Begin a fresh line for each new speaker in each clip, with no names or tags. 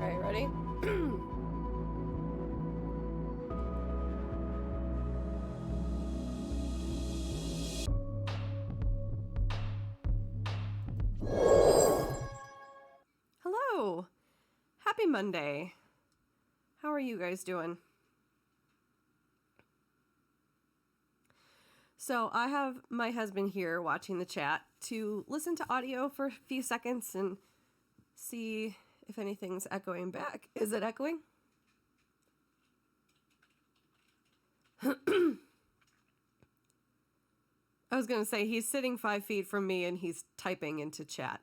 Alright, ready? Hello! Happy Monday. How are you guys doing? So I have my husband here watching the chat to listen to audio for a few seconds and see if anything's echoing back. Is it echoing? I was going to say he's sitting 5 feet from me and he's typing into chat.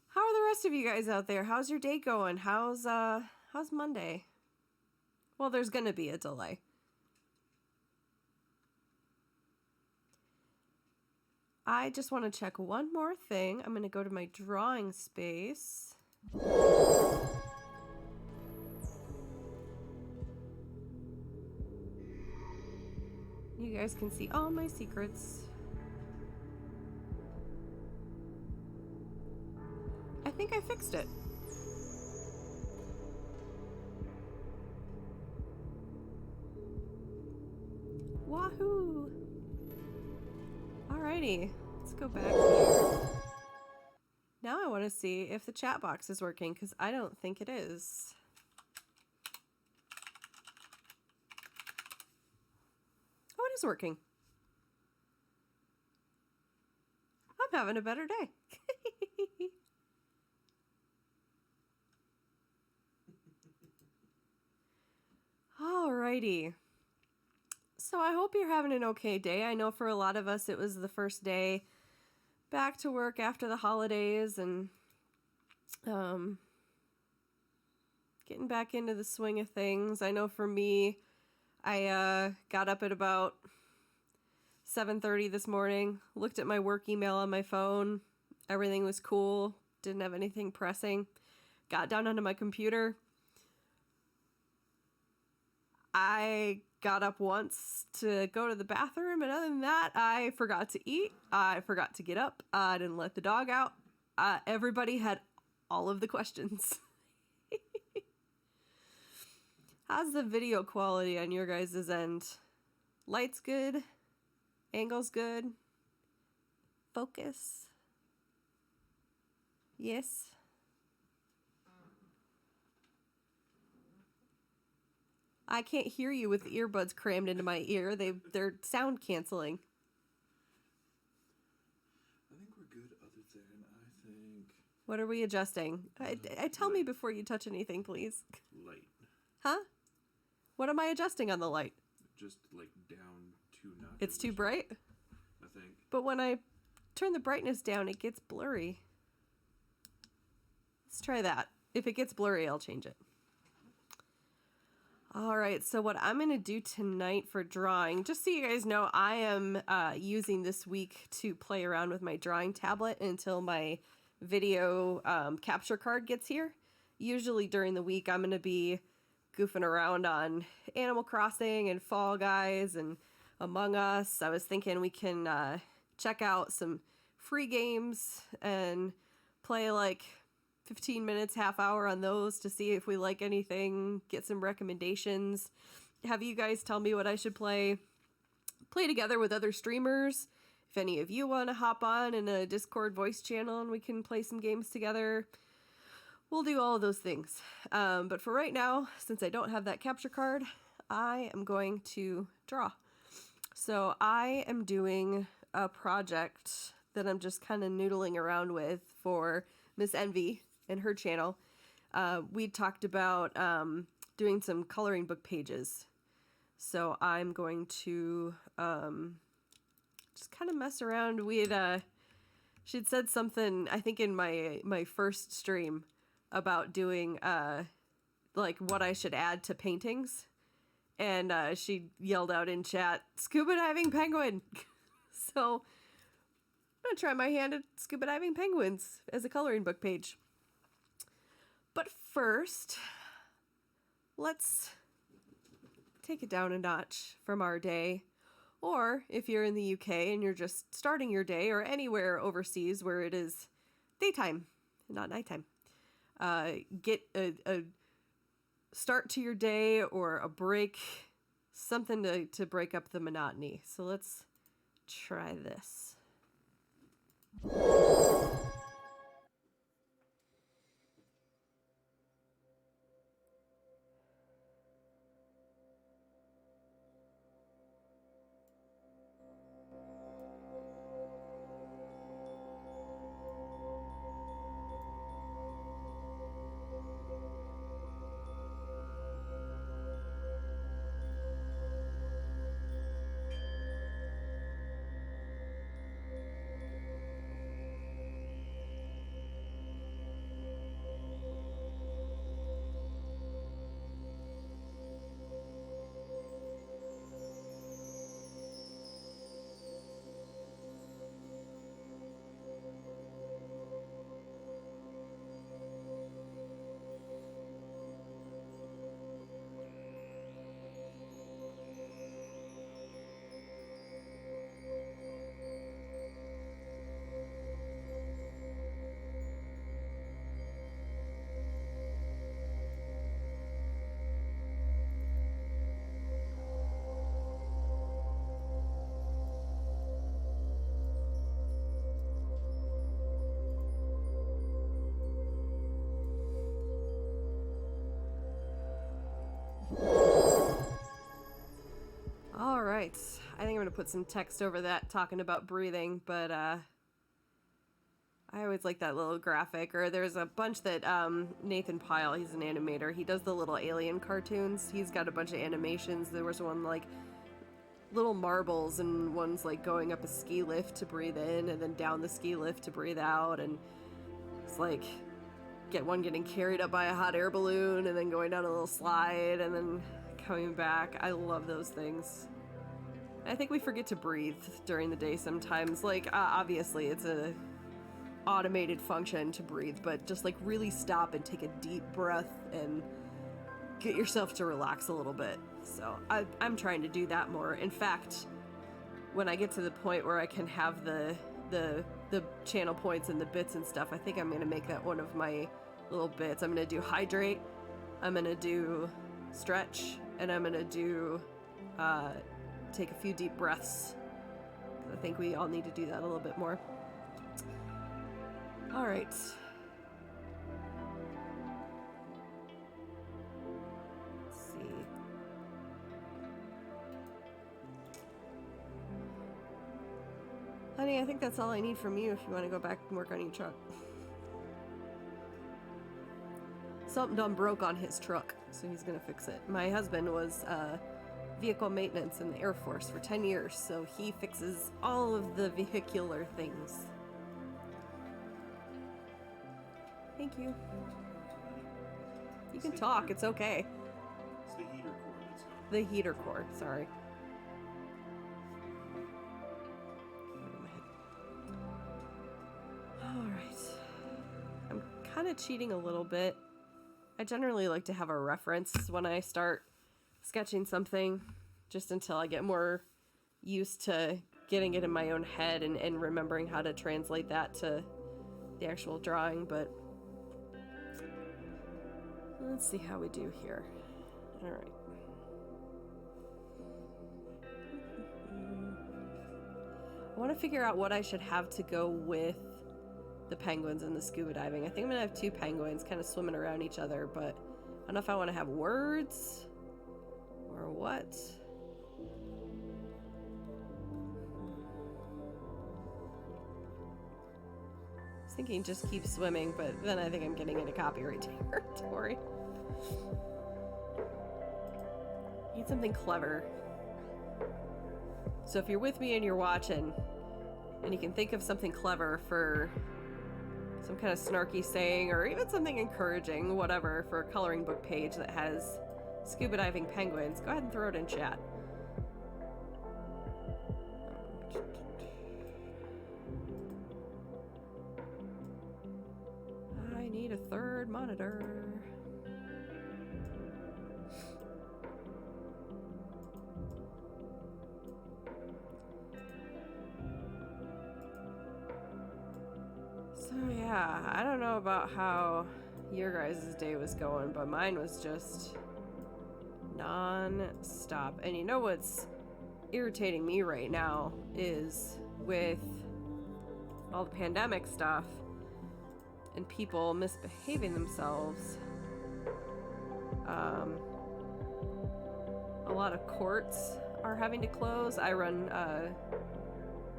How are the rest of you guys out there? How's your day going? How's Monday? Well, there's going to be a delay. I just want to check one more thing. I'm going to go to my drawing space. You guys can see all my secrets. I think I fixed it. Wahoo! Alrighty, let's go back here. Now I want to see if the chat box is working, because I don't think it is. Oh, it is working. I'm having a better day. Alrighty. So I hope you're having an okay day. I know for a lot of us it was the first day back to work after the holidays and getting back into the swing of things. I know for me, I got up at about 7:30 this morning, looked at my work email on my phone. Everything was cool. Didn't have anything pressing. Got down onto my computer. I got up once to go to the bathroom, and other than that, I forgot to eat. I forgot to get up. I didn't let the dog out. Everybody had all of the questions. How's the video quality on your guys' end? Light's good? Angle's good? Focus? Yes? I can't hear you with the earbuds crammed into my ear. They're sound canceling.
I think we're good other than, I think...
What are we adjusting? Tell me before you touch anything, please.
Light.
Huh? What am I adjusting on the light?
Just, like, down 2 notches.
It's too bright?
I think.
But when I turn the brightness down, it gets blurry. Let's try that. If it gets blurry, I'll change it. All right, so what I'm going to do tonight for drawing, just so you guys know, I am using this week to play around with my drawing tablet until my video capture card gets here. Usually during the week, I'm going to be goofing around on Animal Crossing and Fall Guys and Among Us. I was thinking we can check out some free games and play like 15 minutes, half hour on those to see if we like anything, get some recommendations, have you guys tell me what I should play together with other streamers. If any of you want to hop on in a Discord voice channel and we can play some games together, we'll do all of those things. But for right now, since I don't have that capture card, I am going to draw. So I am doing a project that I'm just kind of noodling around with for Miss Envy and her channel. We talked about doing some coloring book pages. So I'm going to just kind of mess around. She'd said something, I think in my first stream, about doing like what I should add to paintings. And she yelled out in chat, "Scuba diving penguin!" So I'm going to try my hand at scuba diving penguins as a coloring book page. But first, let's take it down a notch from our day. Or if you're in the UK and you're just starting your day, or anywhere overseas where it is daytime, not nighttime, get a start to your day or a break, something to break up the monotony. So let's try this. All right, I think I'm going to put some text over that talking about breathing, but I always like that little graphic. Or there's a bunch that Nathan Pyle, he's an animator, he does the little alien cartoons. He's got a bunch of animations. There was one like little marbles, and one's like going up a ski lift to breathe in and then down the ski lift to breathe out, and it's like getting carried up by a hot air balloon and then going down a little slide and then coming back. I love those things. I think we forget to breathe during the day sometimes. Like, obviously it's a automated function to breathe, but just like really stop and take a deep breath and get yourself to relax a little bit. So I'm trying to do that more. In fact, when I get to the point where I can have the channel points and the bits and stuff, I think I'm going to make that one of my little bits. I'm going to do hydrate, I'm going to do stretch, and I'm going to do take a few deep breaths. I think we all need to do that a little bit more. All right. Let's see. Honey, I think that's all I need from you if you want to go back and work on your truck. Something done broke on his truck, so he's gonna fix it. My husband was vehicle maintenance in the Air Force for 10 years, so he fixes all of the vehicular things. Thank you. You can talk, it's okay.
It's the heater core that's gone.
The heater core, sorry. Alright. I'm kind of cheating a little bit. I generally like to have a reference when I start sketching something, just until I get more used to getting it in my own head and remembering how to translate that to the actual drawing, but let's see how we do here. All right. I want to figure out what I should have to go with the penguins and the scuba diving. I think I'm gonna have 2 penguins kind of swimming around each other, but I don't know if I want to have words or what. I was thinking just keep swimming, but then I think I'm getting into copyright territory. Need something clever. So if you're with me and you're watching, and you can think of something clever for some kind of snarky saying, or even something encouraging, whatever, for a coloring book page that has scuba diving penguins, go ahead and throw it in chat. I need a 3rd monitor. So yeah, I don't know about how your guys' day was going, but mine was just non-stop. And you know what's irritating me right now is with all the pandemic stuff and people misbehaving themselves. A lot of courts are having to close. I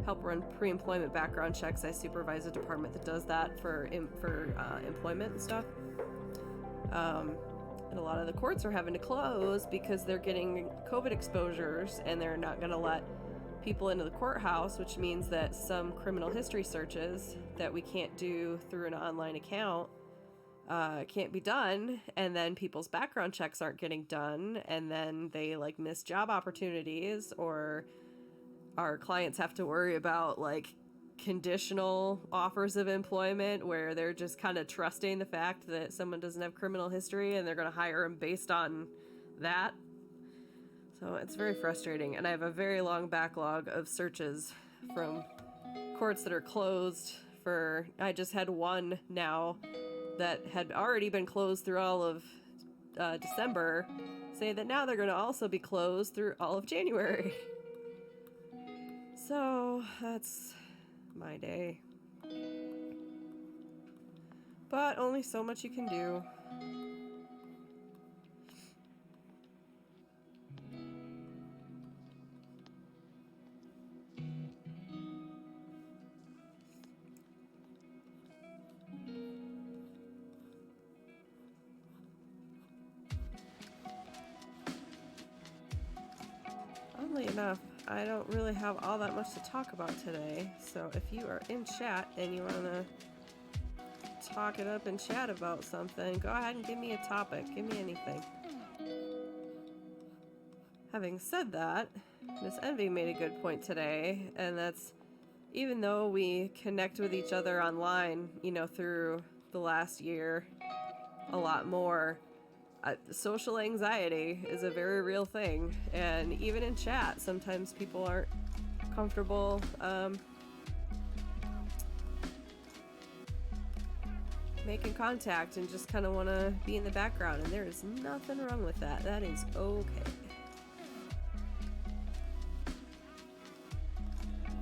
help run pre-employment background checks. I supervise a department that does that for employment and stuff. And a lot of the courts are having to close because they're getting COVID exposures, and they're not going to let people into the courthouse, which means that some criminal history searches that we can't do through an online account can't be done, and then people's background checks aren't getting done, and then they like miss job opportunities, or our clients have to worry about like conditional offers of employment where they're just kind of trusting the fact that someone doesn't have criminal history and they're going to hire them based on that. So it's very frustrating, and I have a very long backlog of searches from courts that are closed for, I just had one now that had already been closed through all of December, say that now they're going to also be closed through all of January. So that's my day. But only so much you can do. Oddly enough, I don't really have all that much to talk about today, so if you are in chat and you want to talk it up in chat about something, go ahead and give me a topic. Give me anything. Having said that, Miss Envy made a good point today, and that's even though we connect with each other online, you know, through the last year a lot more, social anxiety is a very real thing, and even in chat sometimes people aren't comfortable making contact and just kind of want to be in the background, and there is nothing wrong with that. That is okay.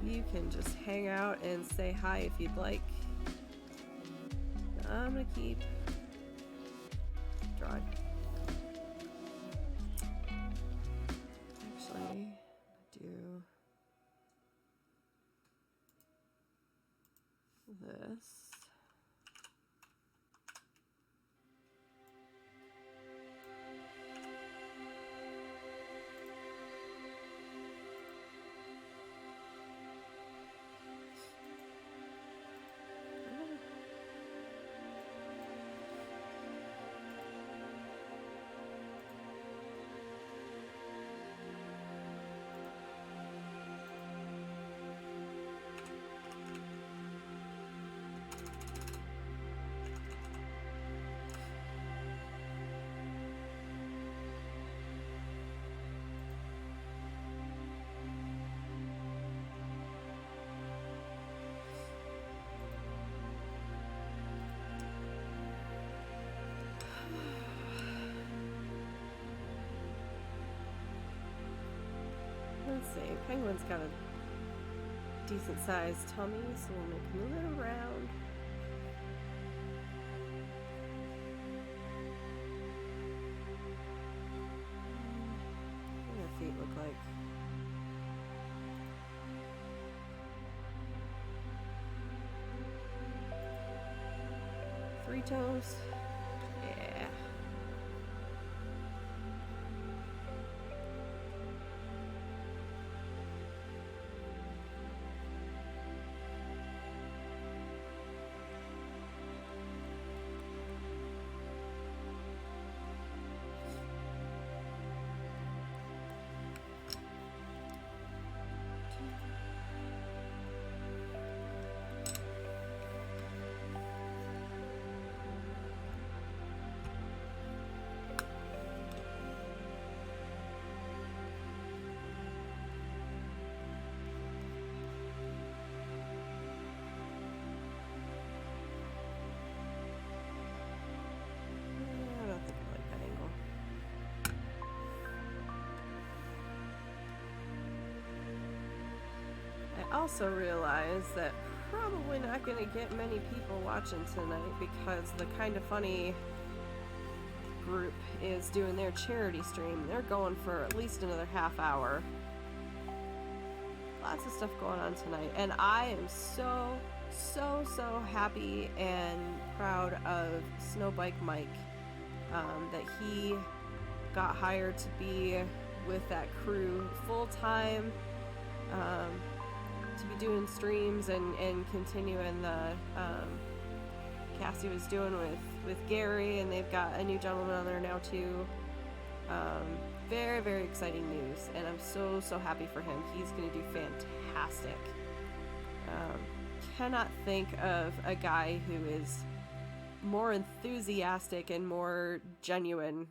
You can just hang out and say hi if you'd like. I'm gonna keep drawing. Actually, do this. Penguin's got a decent sized tummy, so we'll make him a little round. What do their feet look like? Three toes. Yeah. I don't think I like that angle. I also realize that probably not going to get many people watching tonight because the Kind of Funny group is doing their charity stream. They're going for at least another half hour. Lots of stuff going on tonight, and I am so happy and proud of Snowbike Mike, that he got hired to be with that crew full time, to be doing streams and continuing the cast he was doing with Gary, and they've got a new gentleman on there now too. Very exciting news, and I'm so happy for him. He's gonna do fantastic. Cannot think of a guy who is more enthusiastic and more genuine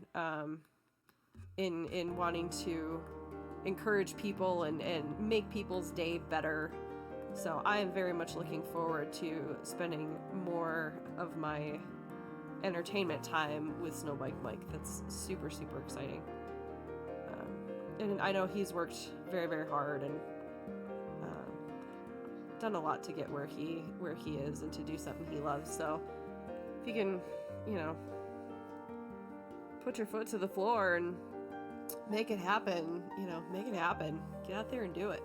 in wanting to encourage people and make people's day better. So I am very much looking forward to spending more of my entertainment time with Snowbike Mike. That's super exciting. And I know he's worked very hard and done a lot to get where he is and to do something he loves. So if you can, put your foot to the floor and make it happen, make it happen. Get out there and do it.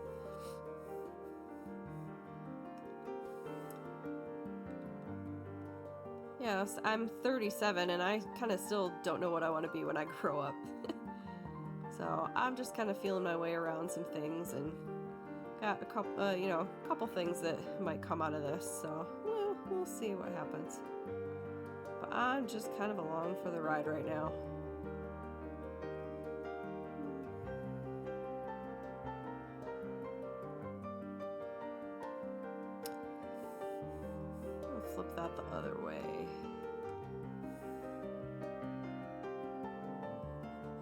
Yeah, I'm 37 and I kind of still don't know what I want to be when I grow up. So I'm just kind of feeling my way around some things and got a couple things that might come out of this. So we'll see what happens. But I'm just kind of along for the ride right now. I'll flip that the other way.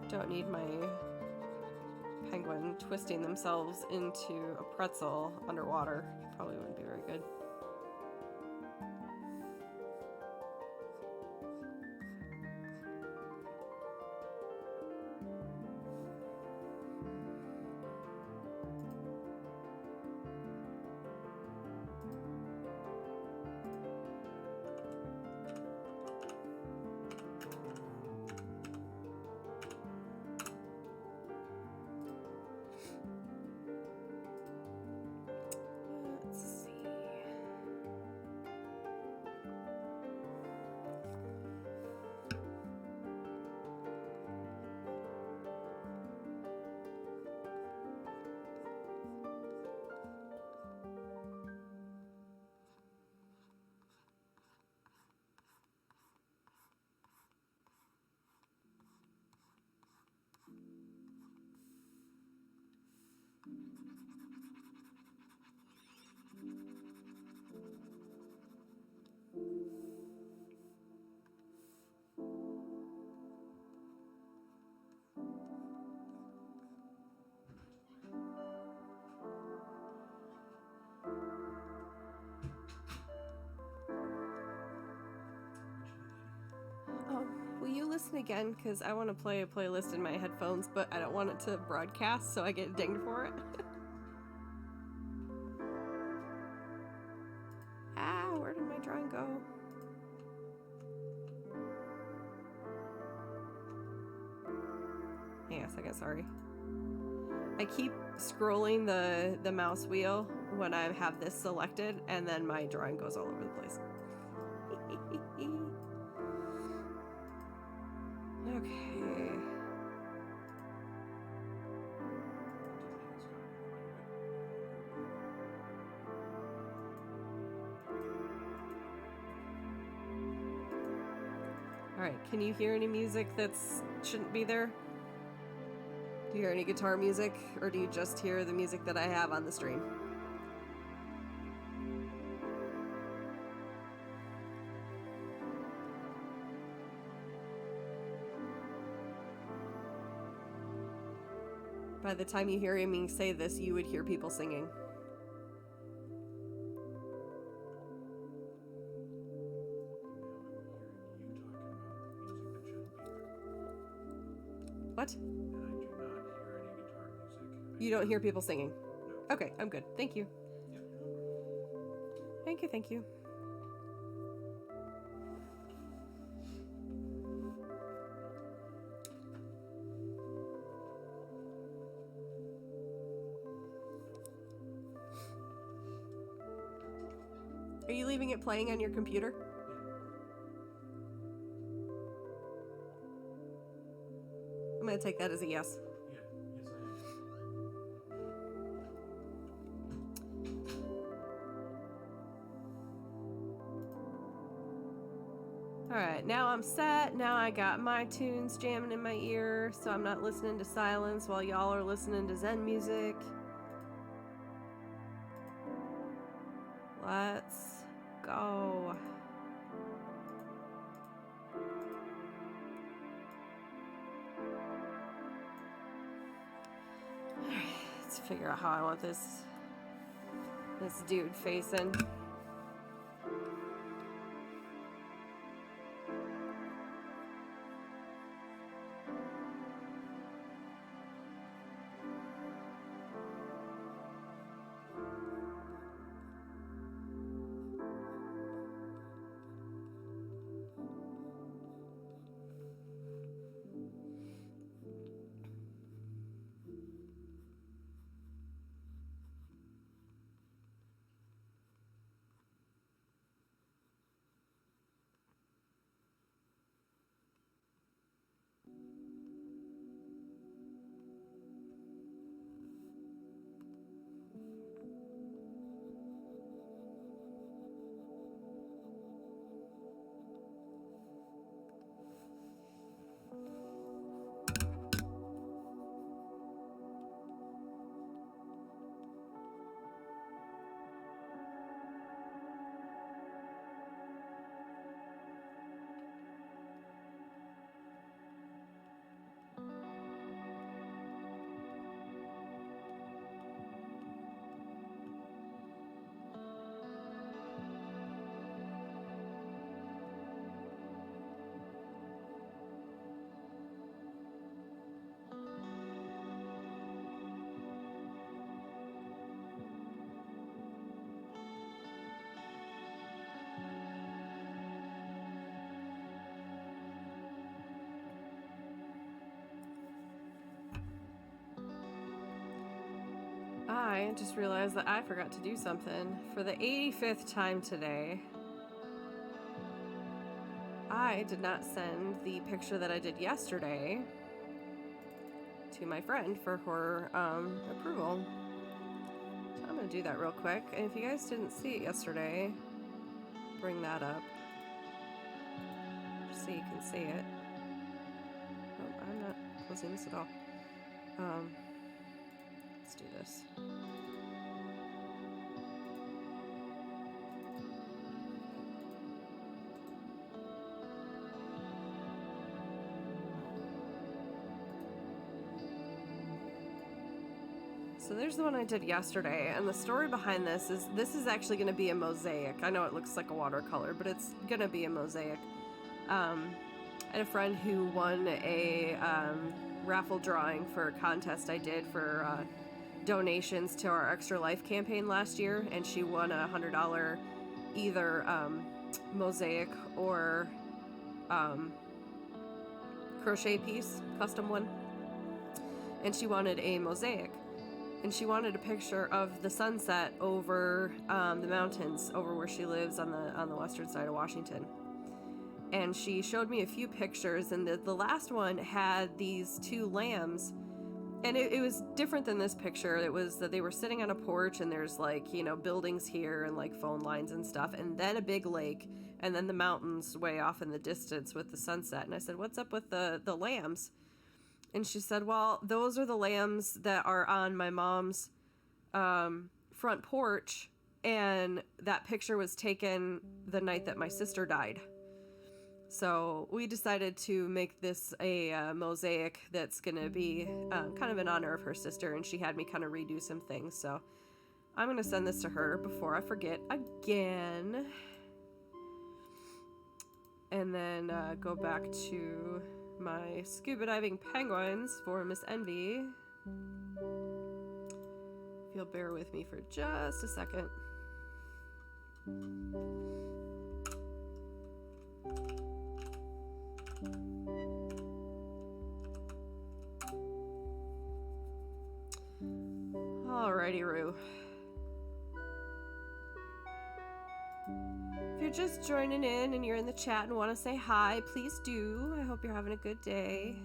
Don't need my penguin twisting themselves into a pretzel underwater. Probably wouldn't be very good. Will you listen again? Because I want to play a playlist in my headphones, but I don't want it to broadcast, so I get dinged for it. drawing go? Hang on a second, sorry. I keep scrolling the mouse wheel when I have this selected, and then my drawing goes all over the place. Okay. Alright, can you hear any music that's shouldn't be there? Do you hear any guitar music, or do you just hear the music that I have on the stream? By the time you hear me say this, you would hear people singing. What?
And I do not hear any guitar music.
You don't hear people singing?
No.
Okay, I'm good. Thank you.
Yep.
Thank you, thank you. Are you leaving it playing on your computer? I'm gonna take that as a yes.
Yeah. Yes, I am.
Alright, now I'm set. Now I got my tunes jamming in my ear, so I'm not listening to silence while y'all are listening to Zen music. Let's go. Alright, let's figure out how I want this dude facing. I just realized that I forgot to do something. For the 85th time today, I did not send the picture that I did yesterday to my friend for her approval. So I'm going to do that real quick. And if you guys didn't see it yesterday, bring that up just so you can see it. Oh, I'm not closing this at all. Let's do this. So there's the one I did yesterday, and the story behind this is actually going to be a mosaic. I know it looks like a watercolor, but it's going to be a mosaic. I had a friend who won a raffle drawing for a contest I did for donations to our Extra Life campaign last year, and she won a $100 either mosaic or crochet piece, custom one. And she wanted a mosaic. And she wanted a picture of the sunset over the mountains, over where she lives on the western side of Washington. And she showed me a few pictures, and the last one had these two lambs. And it was different than this picture. It was that they were sitting on a porch, and there's like, you know, buildings here and like phone lines and stuff, and then a big lake, and then the mountains way off in the distance with the sunset. And I said, what's up with the lambs? And she said, well, those are the lambs that are on my mom's front porch, and that picture was taken the night that my sister died. So we decided to make this a mosaic that's going to be kind of in honor of her sister, and she had me kind of redo some things. So I'm going to send this to her before I forget again. And then go back to my scuba diving penguins for Miss Envy. If you'll bear with me for just a second. Alrighty, Roo. If you're just joining in and you're in the chat and want to say hi, please do. I hope you're having a good day.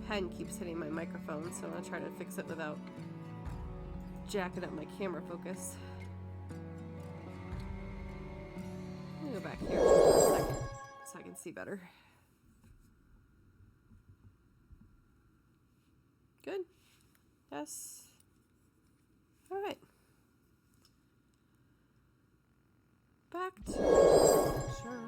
Pen keeps hitting my microphone, so I'm gonna try to fix it without jacking up my camera focus. Let me go back here for a second so I can see better. Good. Yes. All right. Back to picture.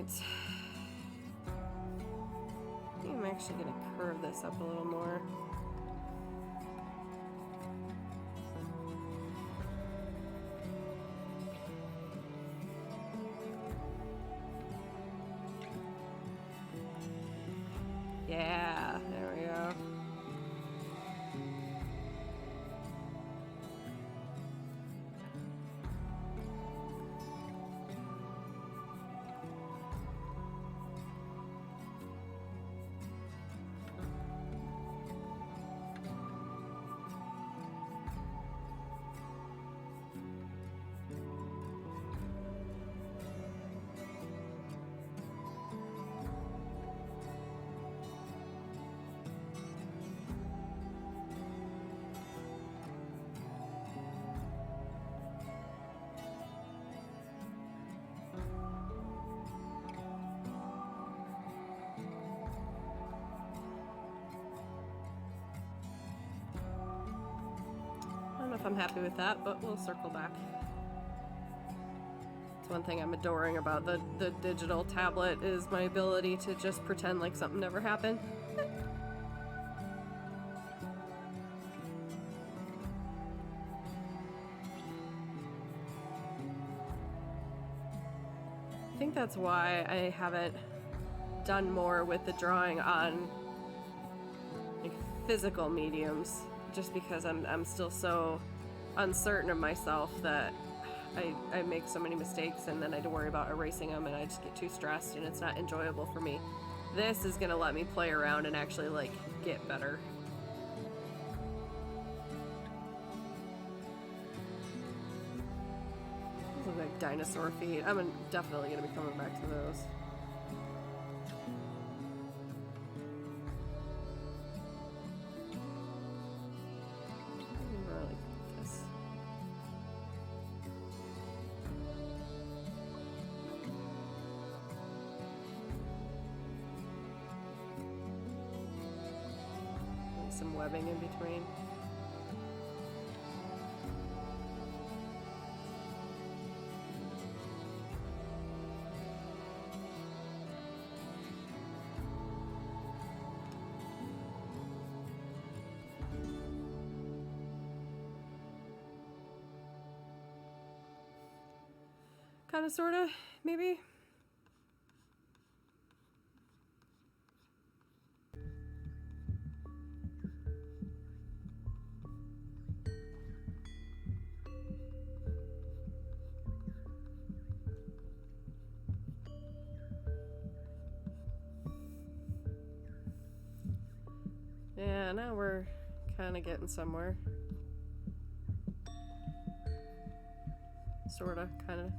I think I'm actually going to curve this up a little more. Yeah, there we go. I don't know if I'm happy with that, but we'll circle back. It's one thing I'm adoring about the digital tablet is my ability to just pretend like something never happened. I think that's why I haven't done more with the drawing on like physical mediums, just because I'm still so uncertain of myself that I make so many mistakes, and then I worry about erasing them, and I just get too stressed, and it's not enjoyable for me. This is gonna let me play around and actually like get better. Those look like dinosaur feet. I'm definitely gonna be coming back to those. I like this. Some webbing in between. Kind of, sort of, maybe. Yeah, now we're kind of getting somewhere. Sorta, kind of.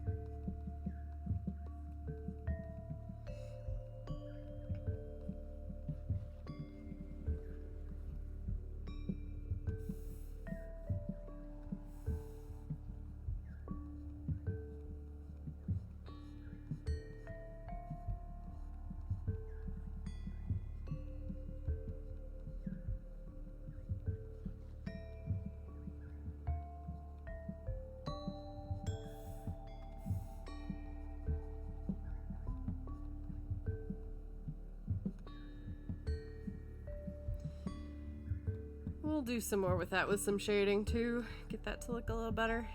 We'll do some more with that with some shading too. Get that to look a little better.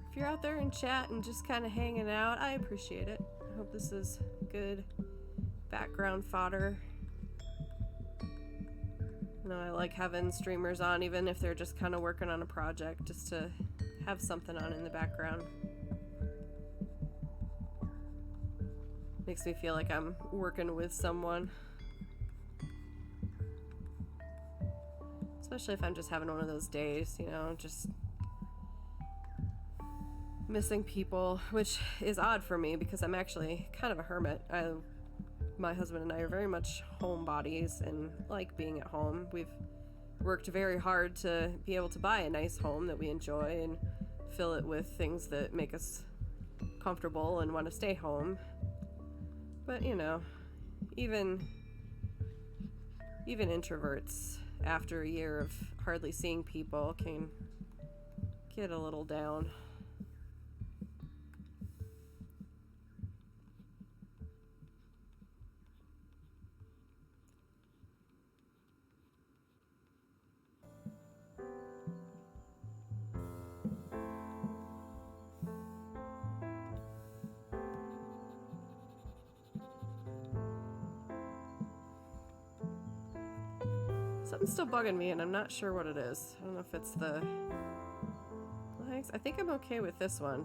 If you're out there in chat and just kind of hanging out, I appreciate it. I hope this is good background fodder. You know, I like having streamers on, even if they're just kind of working on a project, just to have something on in the background. Makes me feel like I'm working with someone. Especially if I'm just having one of those days, you know, just missing people, which is odd for me because I'm actually kind of a hermit. My husband and I are very much homebodies and like being at home. We've worked very hard to be able to buy a nice home that we enjoy and fill it with things that make us comfortable and want to stay home. But, you know, even introverts, after a year of hardly seeing people, can get a little down. Something's still bugging me, and I'm not sure what it is. I don't know if it's the legs. I think I'm okay with this one.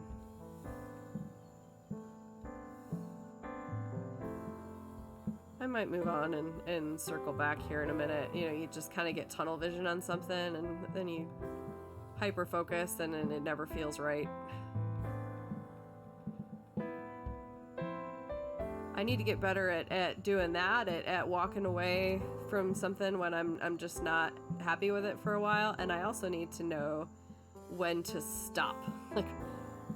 I might move on and circle back here in a minute. You know, you just kind of get tunnel vision on something, and then you hyper focus, and then it never feels right. I need to get better at doing that, at walking away from something when I'm just not happy with it for a while. And I also need to know when to stop, like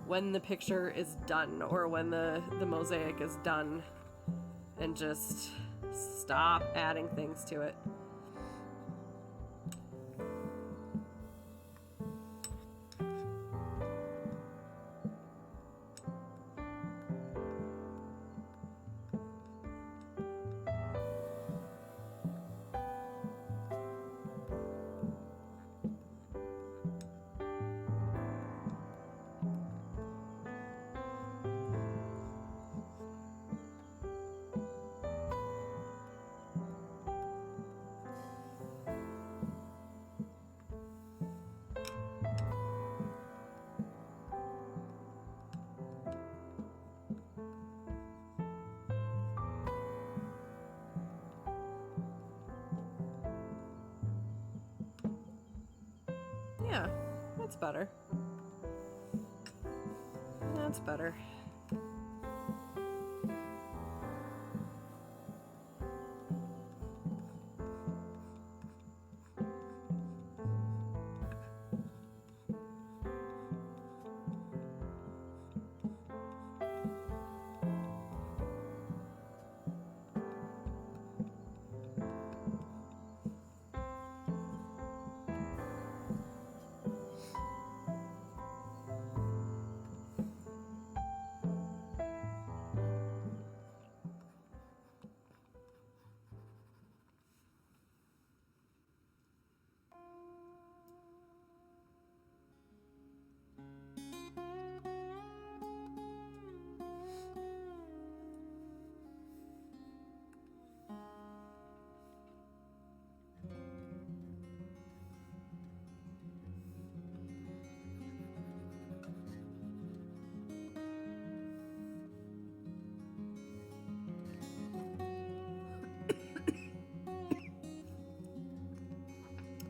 when the picture is done or when the mosaic is done, and just Stop adding things to it. Yeah, that's better. That's better.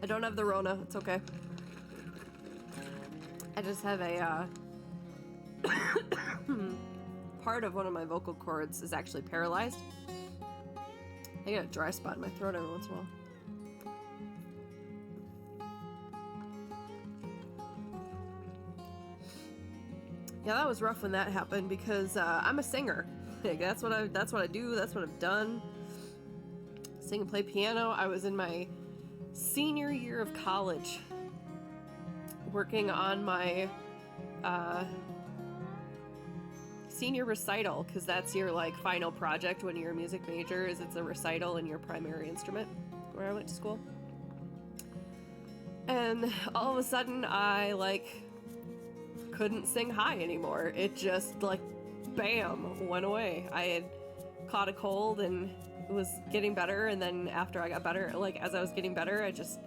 I don't have the Rona. It's okay. I just have a part of one of my vocal cords is actually paralyzed. I get a dry spot in my throat every once in a while. Yeah, that was rough when that happened because I'm a singer. Like, that's what I do. That's what I've done. Sing and play piano. I was in my senior year of college working on my senior recital, because that's your like final project when you're a music major, is it's a recital in your primary instrument where I went to school. And all of a sudden I like couldn't sing high anymore. It just like bam went away. I had caught a cold and was getting better, and then after I got better, like as I was getting better, I just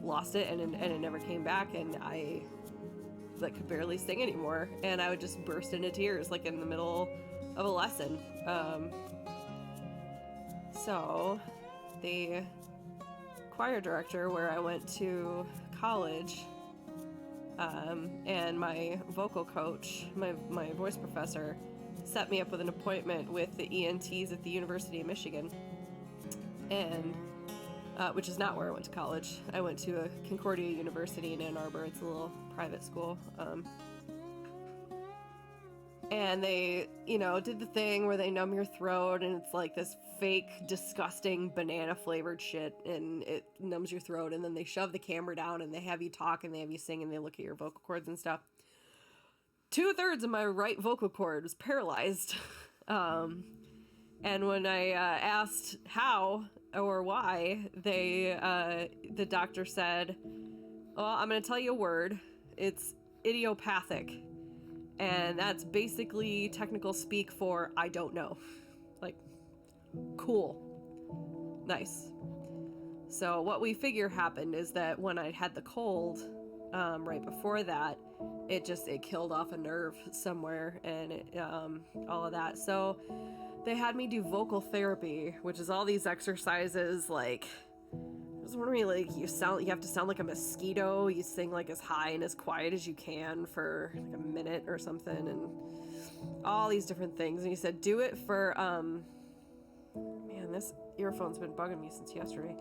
lost it, and it never came back, and I like could barely sing anymore, and I would just burst into tears like in the middle of a lesson. So the choir director where I went to college, and my vocal coach, my voice professor, set me up with an appointment with the ENTs at the University of Michigan, and which is not where I went to college. I went to a Concordia University in Ann Arbor. It's a little private school. And they, did the thing where they numb your throat, and it's like this fake, disgusting banana flavored shit, and it numbs your throat, and then they shove the camera down, and they have you talk, and they have you sing, and they look at your vocal cords and stuff. 2/3 of my right vocal cord was paralyzed. And when I asked how or why, the doctor said, well, I'm going to tell you a word. It's idiopathic. And that's basically technical speak for I don't know. Like, cool. Nice. So what we figure happened is that when I had the cold, right before that, it killed off a nerve somewhere, and all of that. So they had me do vocal therapy, which is all these exercises, like, I was wondering, like, you have to sound like a mosquito. You sing like as high and as quiet as you can for like a minute or something, and all these different things. And he said, do it for, man, this earphone's been bugging me since yesterday.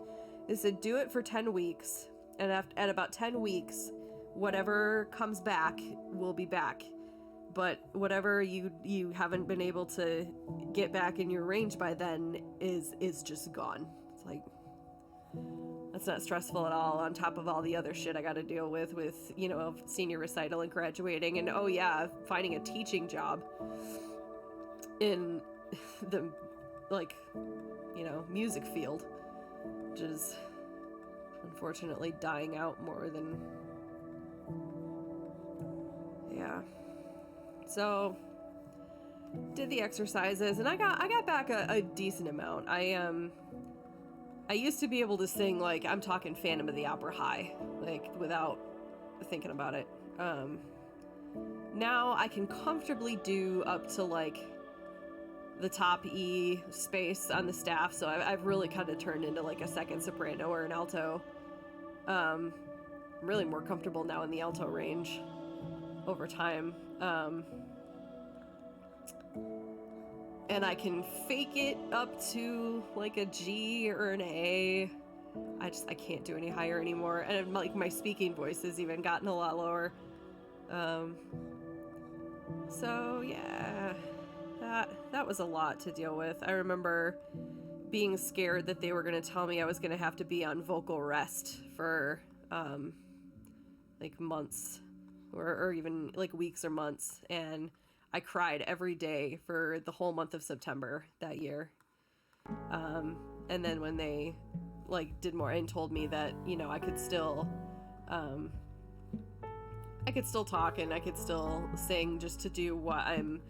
They said, do it for 10 weeks. And at about 10 weeks, whatever comes back will be back. but whatever you haven't been able to get back in your range by then is just gone. It's like, that's not stressful at all, on top of all the other shit I got to deal with, you know, senior recital and graduating, and oh yeah, finding a teaching job in the, like, you know, music field, which is unfortunately dying out more than, yeah. So did the exercises, and I got back a decent amount. I used to be able to sing, like, I'm talking Phantom of the Opera high, like, without thinking about it. Now I can comfortably do up to, like, the top E space on the staff, so I've really kind of turned into, like, a second soprano or an alto. I'm really more comfortable now in the alto range over time. And I can fake it up to like a G or an A. I can't do any higher anymore. And like my speaking voice has even gotten a lot lower. So yeah, that was a lot to deal with. I remember being scared that they were going to tell me I was going to have to be on vocal rest for like months or even like weeks or months, and I cried every day for the whole month of September that year. And then when they like did more and told me that, you know, I could still talk and I could still sing just to do what I'm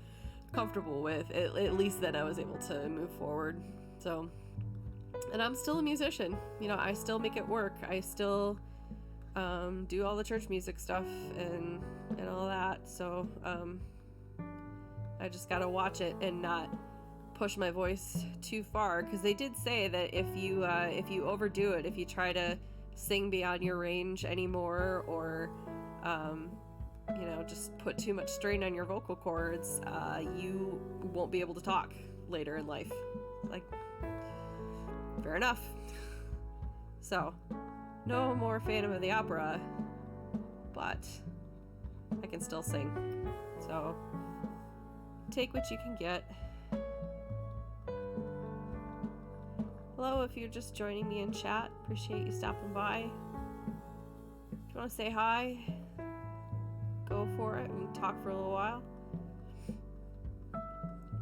comfortable with, at least then I was able to move forward. So, and I'm still a musician, you know, I still make it work. I still do all the church music stuff and all that. So I just gotta watch it and not push my voice too far, because they did say that if you overdo it, if you try to sing beyond your range anymore, or you know, just put too much strain on your vocal cords, you won't be able to talk later in life. Like, fair enough. So, no more Phantom of the Opera, but I can still sing. So, take what you can get. Hello, if you're just joining me in chat, appreciate you stopping by. If you want to say hi, go for it. We can talk for a little while.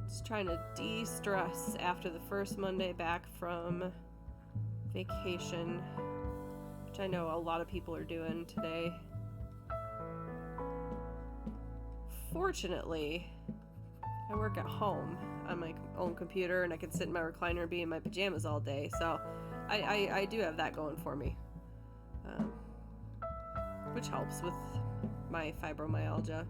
Just trying to de-stress after the first Monday back from vacation, which I know a lot of people are doing today. Fortunately, I work at home on my own computer, and I can sit in my recliner and be in my pajamas all day, so I do have that going for me, which helps with my fibromyalgia.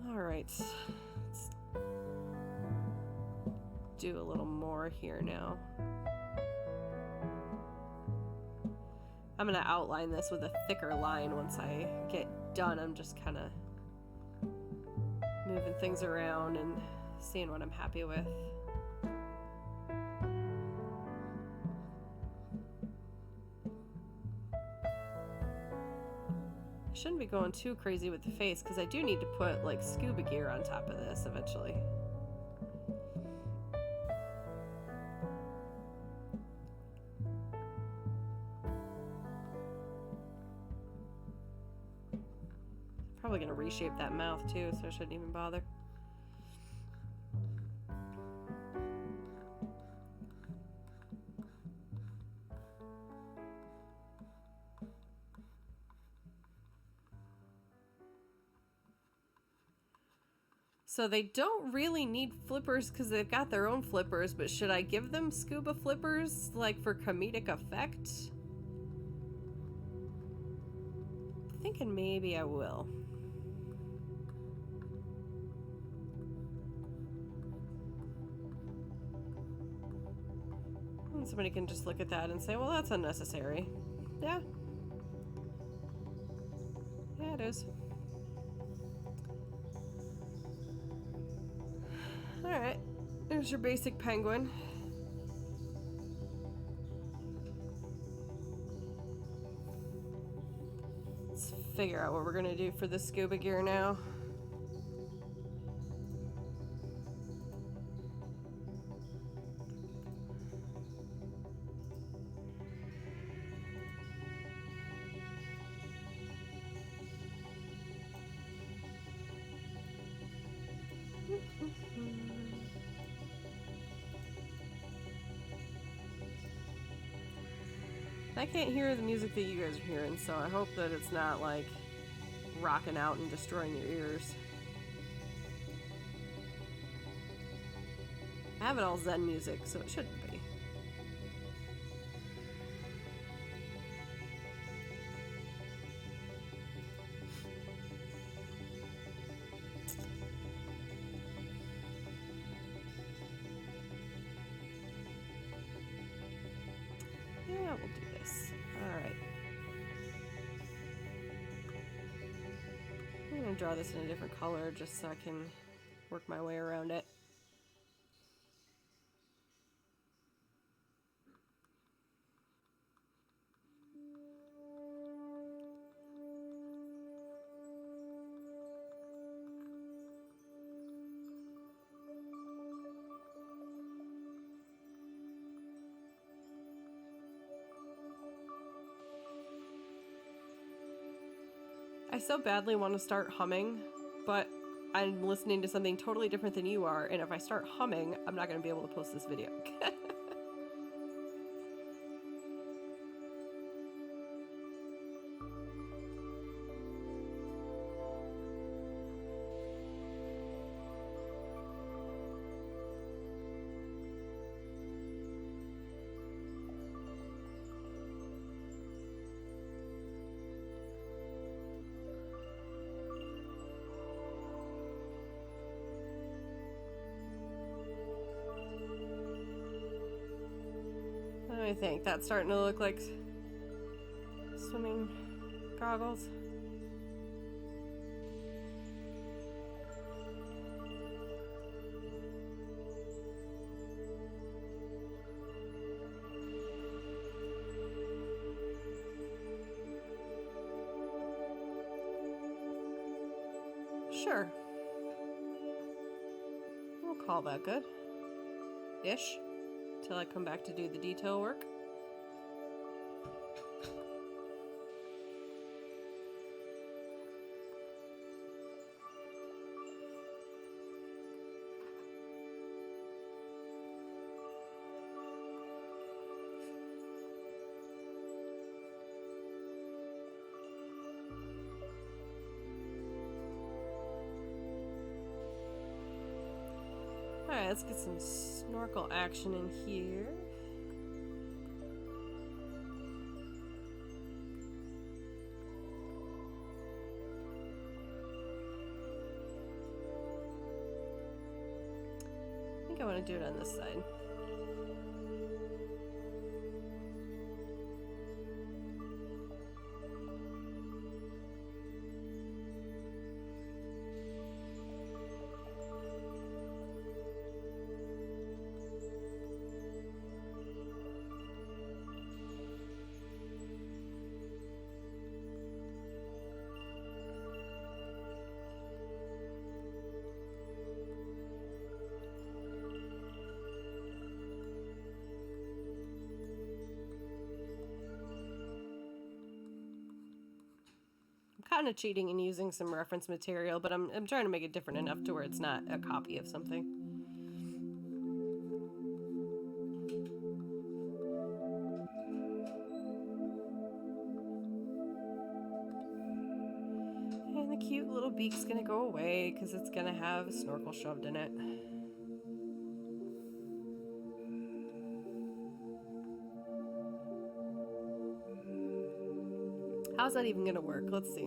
Alright, let's do a little more here now. I'm gonna outline this with a thicker line once I get done. I'm just kind of moving things around and seeing what I'm happy with. I shouldn't be going too crazy with the face, because I do need to put like scuba gear on top of this eventually. Probably gonna reshape that mouth too, so I shouldn't even bother. So they don't really need flippers because they've got their own flippers, but should I give them scuba flippers, like, for comedic effect? I'm thinking maybe I will. And somebody can just look at that and say, well, that's unnecessary. Yeah. Yeah, it is. Alright, there's your basic penguin. Let's figure out what we're gonna do for the scuba gear now. I can't hear the music that you guys are hearing, so I hope that it's not like rocking out and destroying your ears. I have it all Zen music, so it shouldn't be. Yeah, we'll do this. Alright. I'm gonna draw this in a different color just so I can work my way around it. I so badly want to start humming, but I'm listening to something totally different than you are, and if I start humming, I'm not going to be able to post this video. I think that's starting to look like swimming goggles. Sure. We'll call that good. Ish. Till I come back to do the detail work. Alright, let's get some snorkel action in here. I think I want to do it on this side. Kind of cheating and using some reference material, but I'm trying to make it different enough to where it's not a copy of something. And the cute little beak's gonna go away because it's gonna have a snorkel shoved in it. How's that even gonna work? Let's see.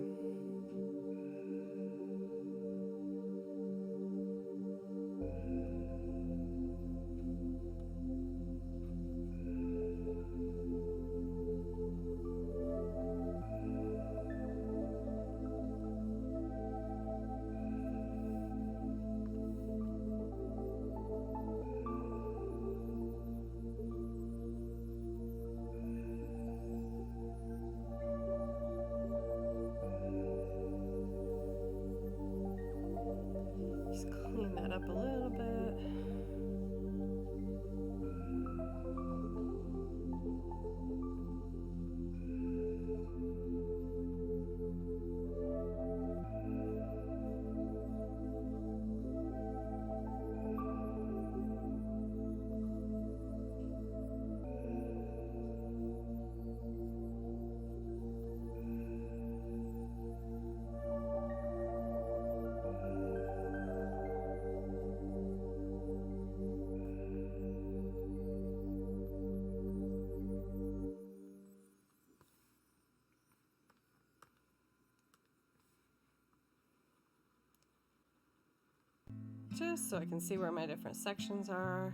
just so I can see where my different sections are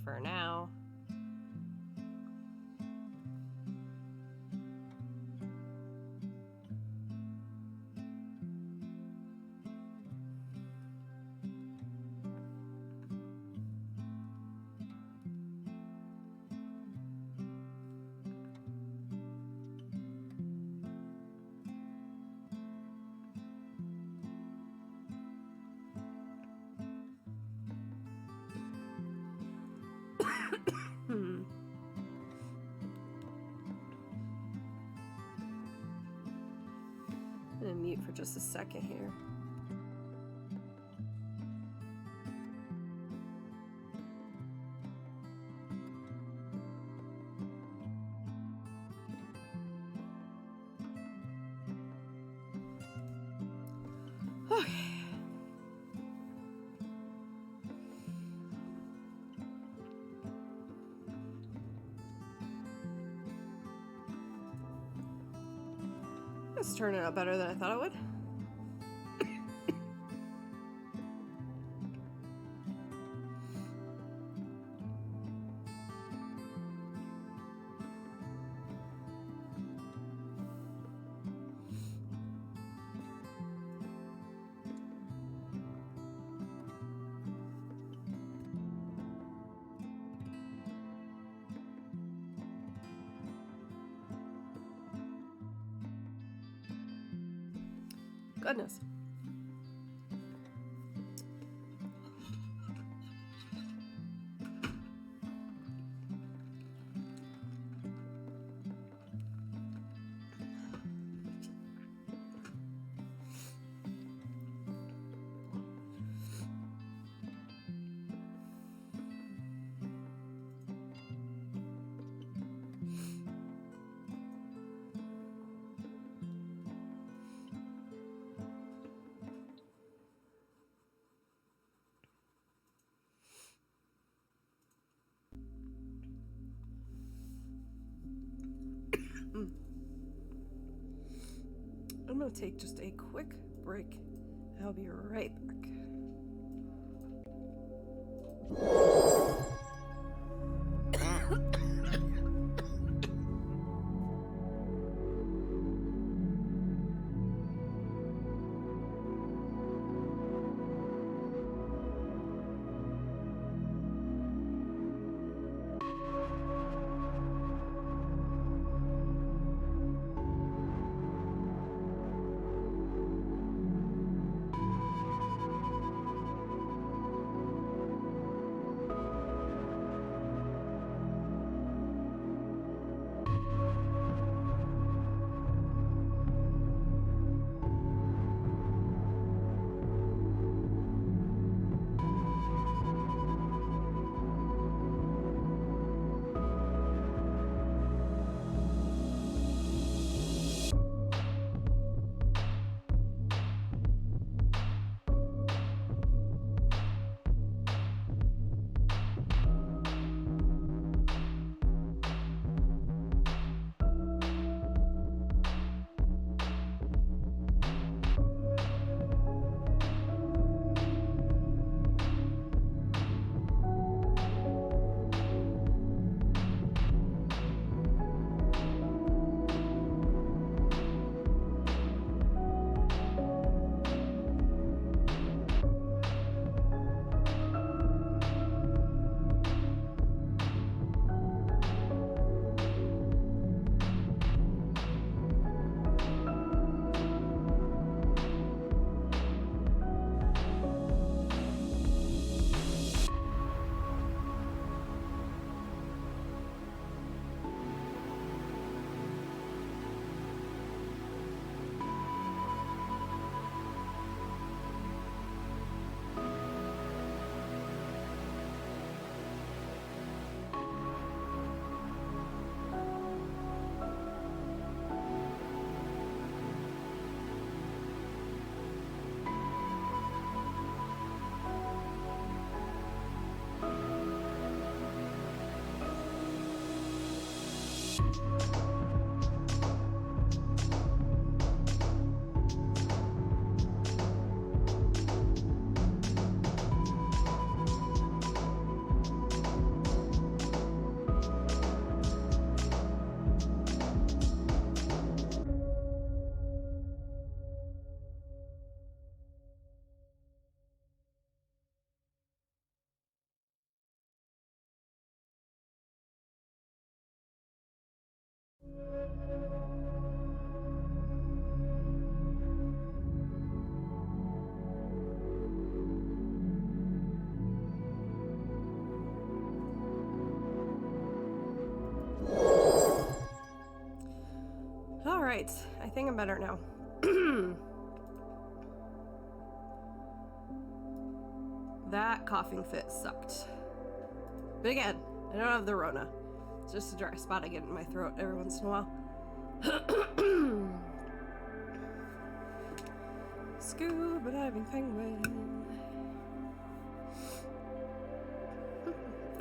for now. I'm gonna mute for just a second here. Okay. It's turning out better than I thought it would. Goodness. I'm going to take just a quick break. I'll be right back. All right, I think I'm better now. That coughing fit sucked. But again, I don't have the Rona. It's just a dry spot I get in my throat every once in a while. Scuba diving penguin.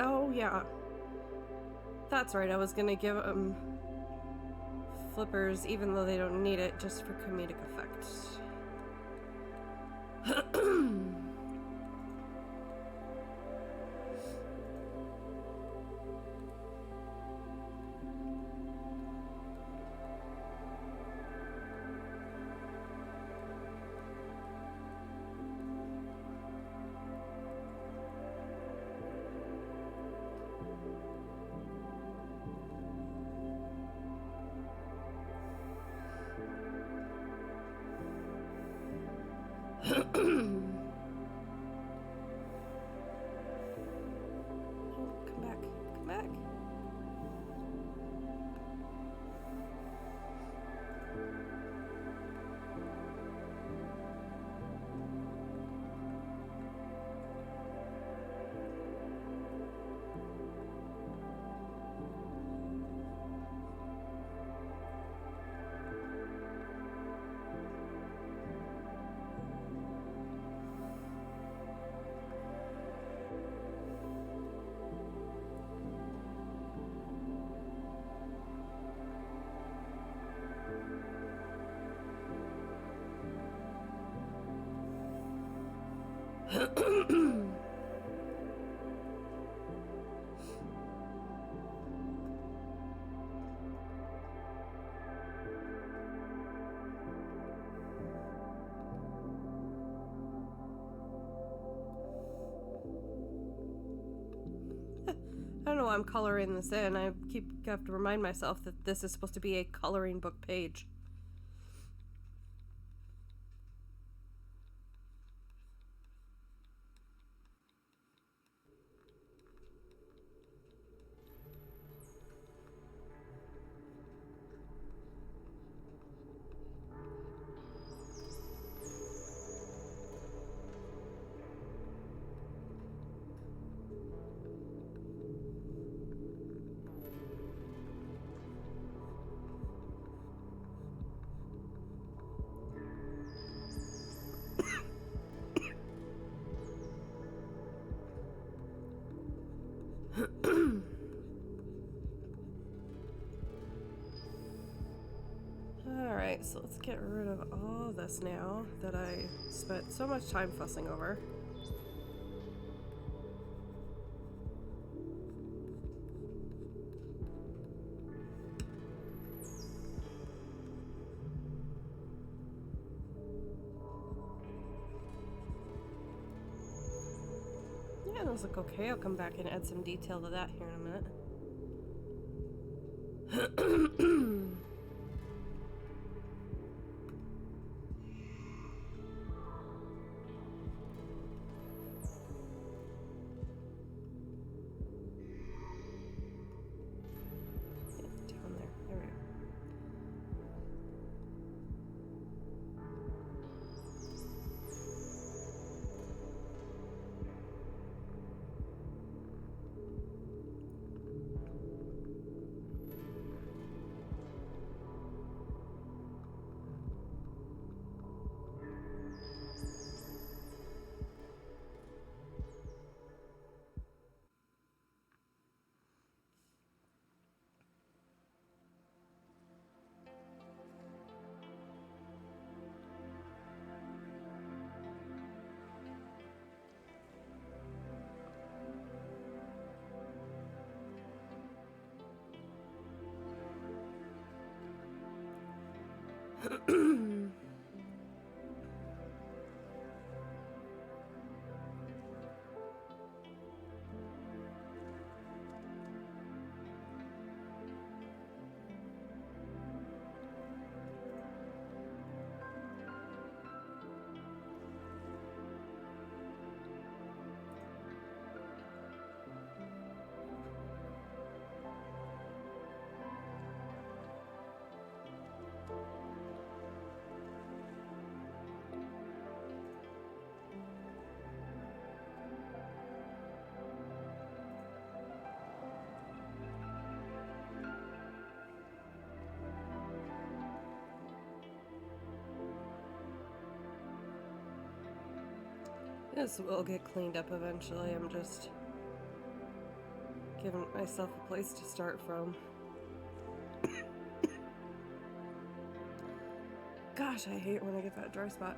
Oh, yeah. That's right, I was gonna give them flippers even though they don't need it, just for comedic effect. Come back. Come back. I don't know why I'm coloring this in. I have to remind myself that this is supposed to be a coloring book page. Alright, so let's get rid of all this now that I spent so much time fussing over. Yeah, those look okay. I'll come back and add some detail to that here in a minute. Down there. There we go. This will get cleaned up eventually. I'm just giving myself a place to start from. Gosh, I hate when I get that dry spot.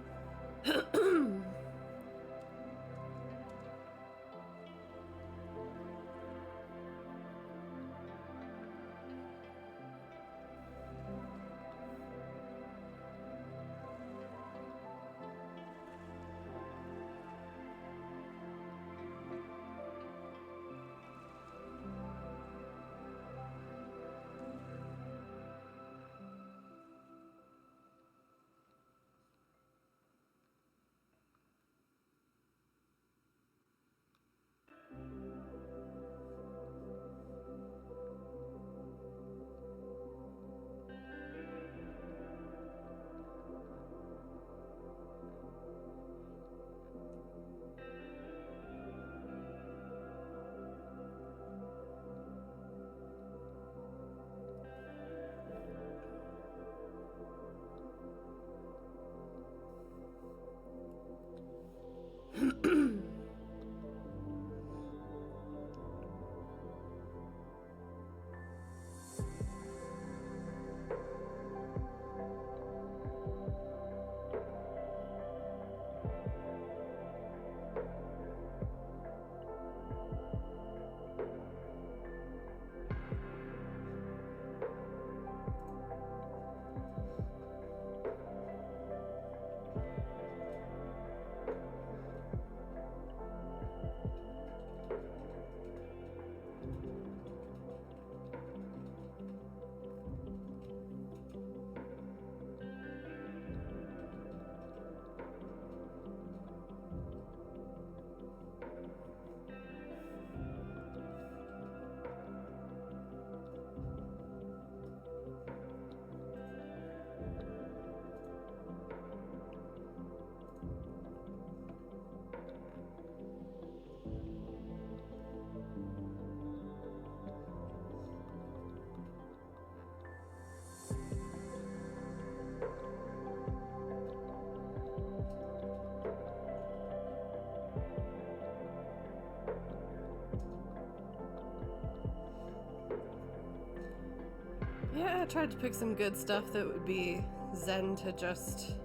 Yeah, I tried to pick some good stuff that would be zen to just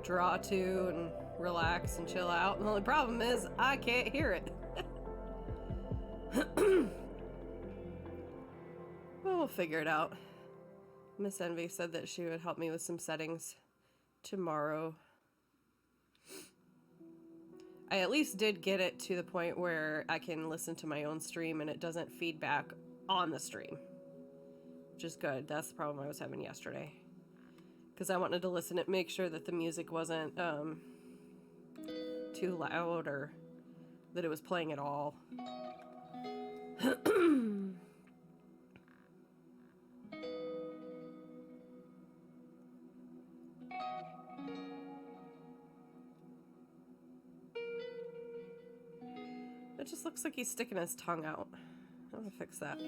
draw to and relax and chill out. The only problem is I can't hear it. Well, we'll figure it out. Miss Envy said that she would help me with some settings tomorrow. I at least did get it to the point where I can listen to my own stream and it doesn't feed back on the stream. Which is good. That's the problem I was having yesterday. Because I wanted to listen and make sure that the music wasn't too loud or that it was playing at all. It just looks like he's sticking his tongue out. I'm gonna fix that.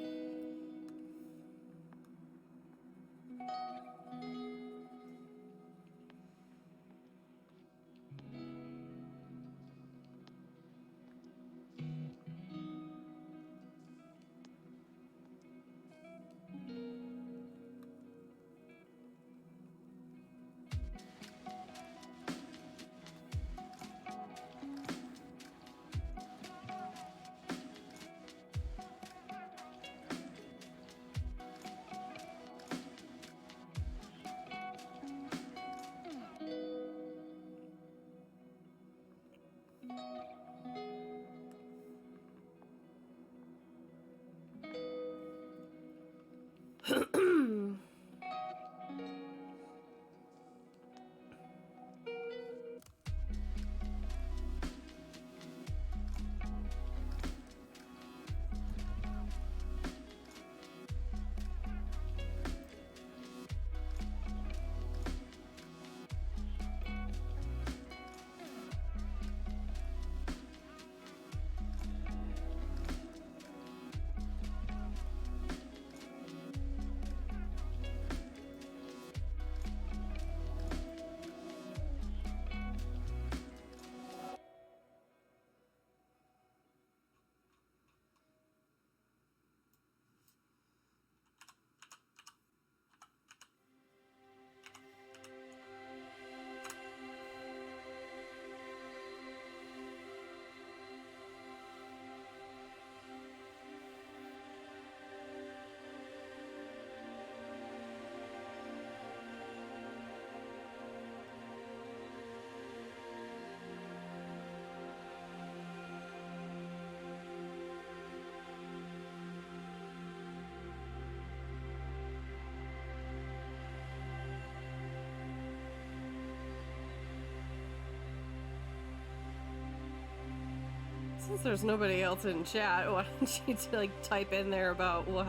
Since there's nobody else in chat, why don't you like type in there about what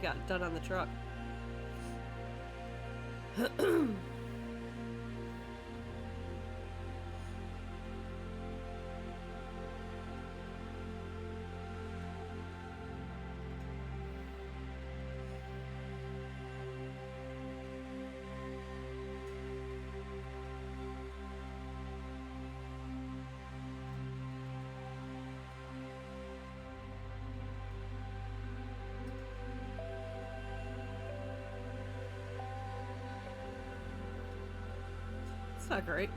got done on the truck? It's not great.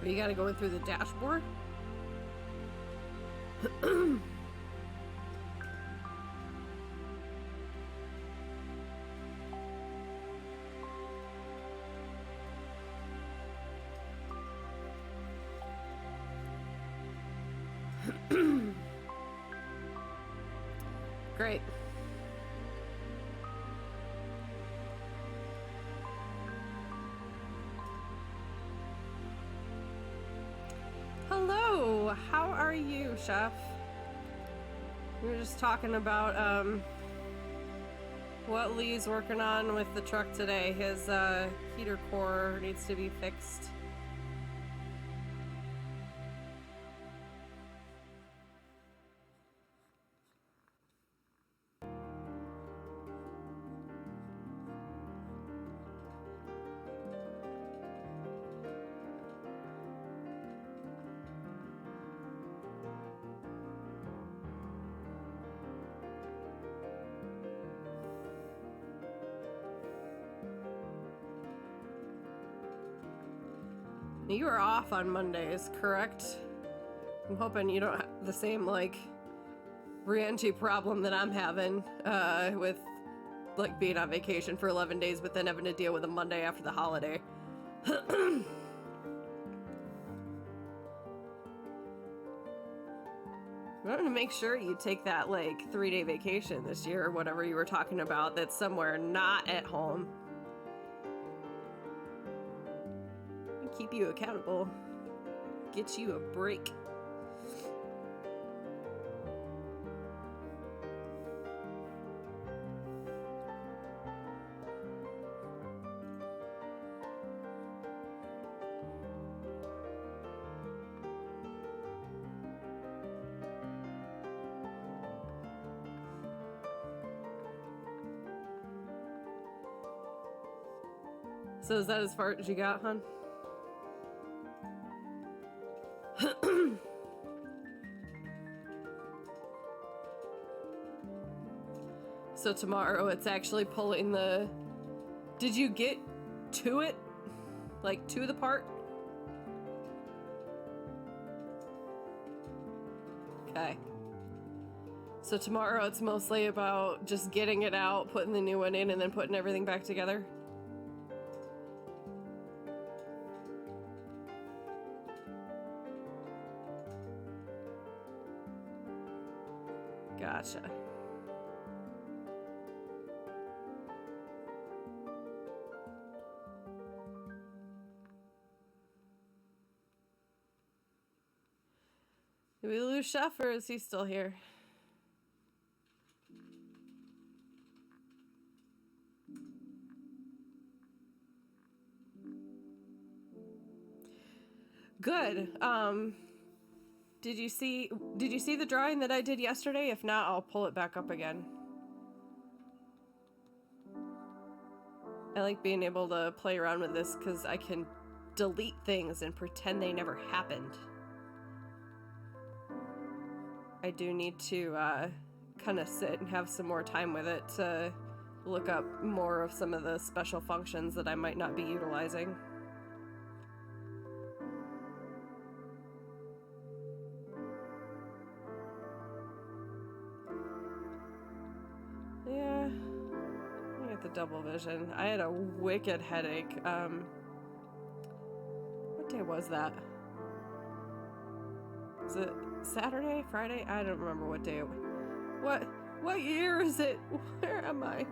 You gotta go through the dashboard? Great. Hello, how are you, Chef? We were just talking about what Lee's working on with the truck today. His heater core needs to be fixed. You are off on Mondays, correct? I'm hoping you don't have the same, like, re-entry problem that I'm having with, like, being on vacation for 11 days, but then having to deal with a Monday after the holiday. I'm going to make sure you take that, like, 3-day vacation this year or whatever you were talking about that's somewhere not at home. Keep you accountable. Get you a break. So is that as far as you got, hon? So tomorrow it's actually pulling the... Did you get to it? Like, to the part? Okay. So tomorrow it's mostly about just getting it out, putting the new one in, and then putting everything back together? Gotcha. Did we lose Chef, or is he still here? Good. Did you see the drawing that I did yesterday? If not, I'll pull it back up again. I like being able to play around with this because I can delete things and pretend they never happened. I do need to kind of sit and have some more time with it to look up more of some of the special functions that I might not be utilizing. Yeah, I get the double vision. I had a wicked headache. What day was that? Was it Saturday, Friday? I don't remember what day it was. What year is it? Where am I?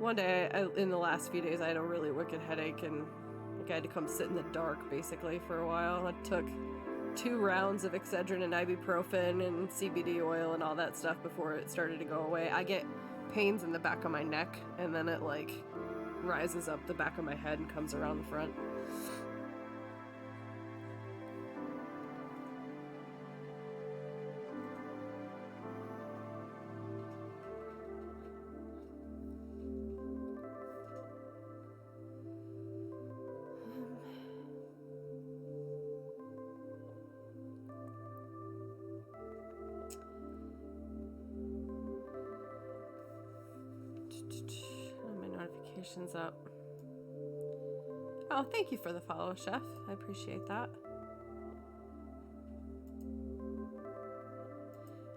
One day, in the last few days, I had a really wicked headache and like I had to come sit in the dark basically for a while. I took 2 rounds of Excedrin and ibuprofen and CBD oil and all that stuff before it started to go away. I get pains in the back of my neck and then it like rises up the back of my head and comes around the front. My notifications up. Oh, thank you for the follow, Chef. I appreciate that.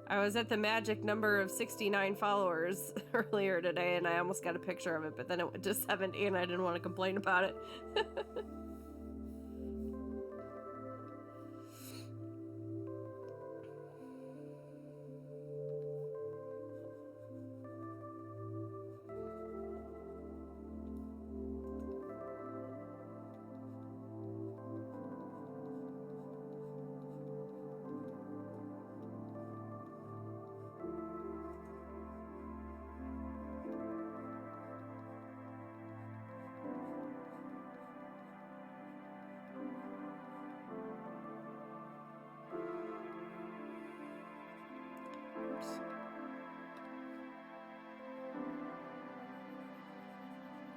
I was at the magic number of 69 followers earlier today, and I almost got a picture of it, but then it went to 70, and I didn't want to complain about it.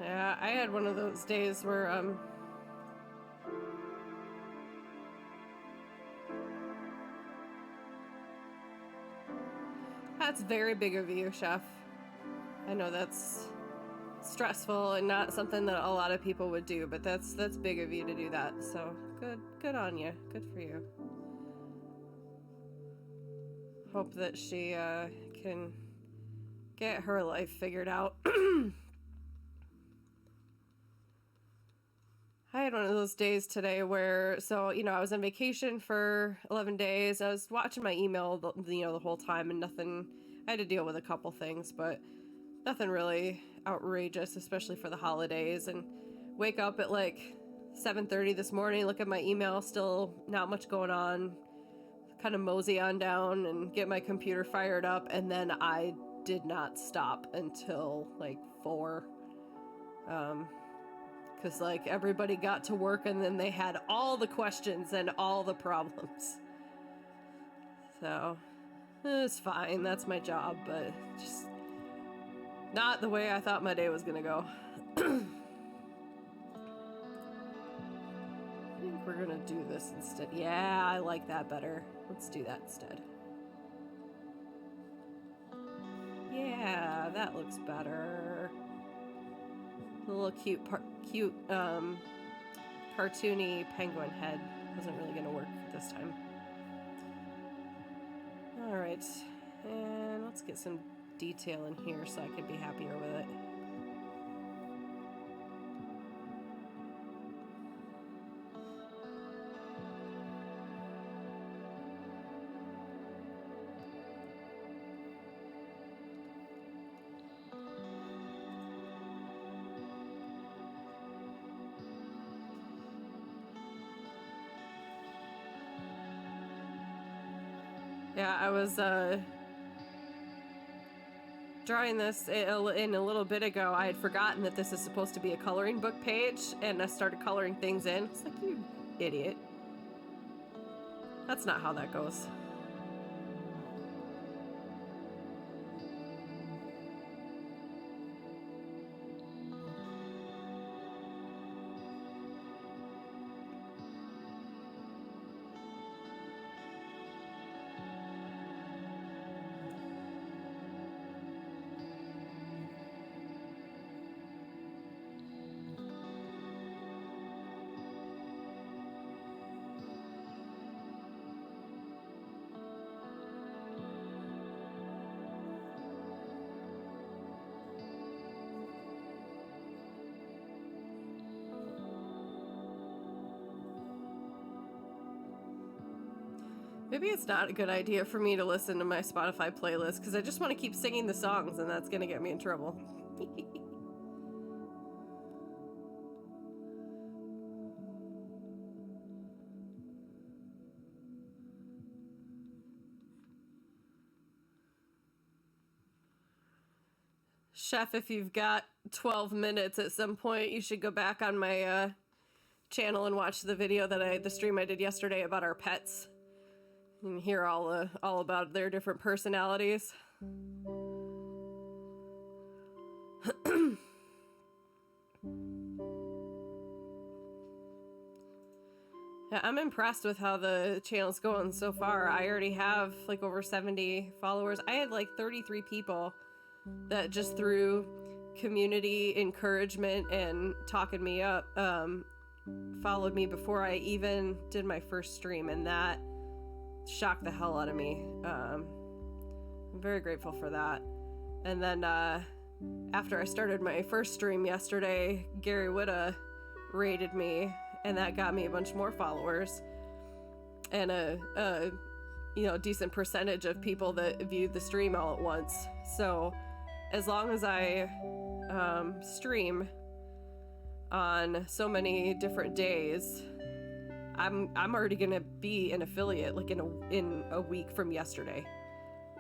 Yeah, I had one of those days where, that's very big of you, Chef. I know that's stressful and not something that a lot of people would do, but that's big of you to do that. So good on you. Good for you. Hope that she can get her life figured out. I had one of those days today where, so, you know, I was on vacation for 11 days. I was watching my email, the whole time, and nothing, I had to deal with a couple things, but nothing really outrageous, especially for the holidays. And wake up at like 7:30 this morning, look at my email, still not much going on, kind of mosey on down and get my computer fired up, and then I did not stop until like 4. Because like everybody got to work and then they had all the questions and all the problems. So it's fine, that's my job, but just not the way I thought my day was gonna go. I think we're gonna do this instead. Yeah, I like that better. Let's do that instead. Yeah, that looks better. A little cute, cartoony penguin head wasn't really gonna work this time. All right, and let's get some detail in here so I could be happier with it. Yeah, I was drawing this in a little bit ago. I had forgotten that this is supposed to be a coloring book page, and I started coloring things in. It's like, you idiot. That's not how that goes. Maybe it's not a good idea for me to listen to my Spotify playlist because I just want to keep singing the songs and that's going to get me in trouble. Chef, if you've got 12 minutes at some point, you should go back on my channel and watch the video the stream I did yesterday about our pets. And hear all about their different personalities. Yeah, I'm impressed with how the channel's going so far. I already have like over 70 followers. I had like 33 people that just through community encouragement and talking me up followed me before I even did my first stream, and that shocked the hell out of me. I'm very grateful for that. And then after I started my first stream yesterday, Gary Whitta rated me, and that got me a bunch more followers and a decent percentage of people that viewed the stream all at once. So as long as I stream on so many different days, I'm already gonna be an affiliate like in a week from yesterday.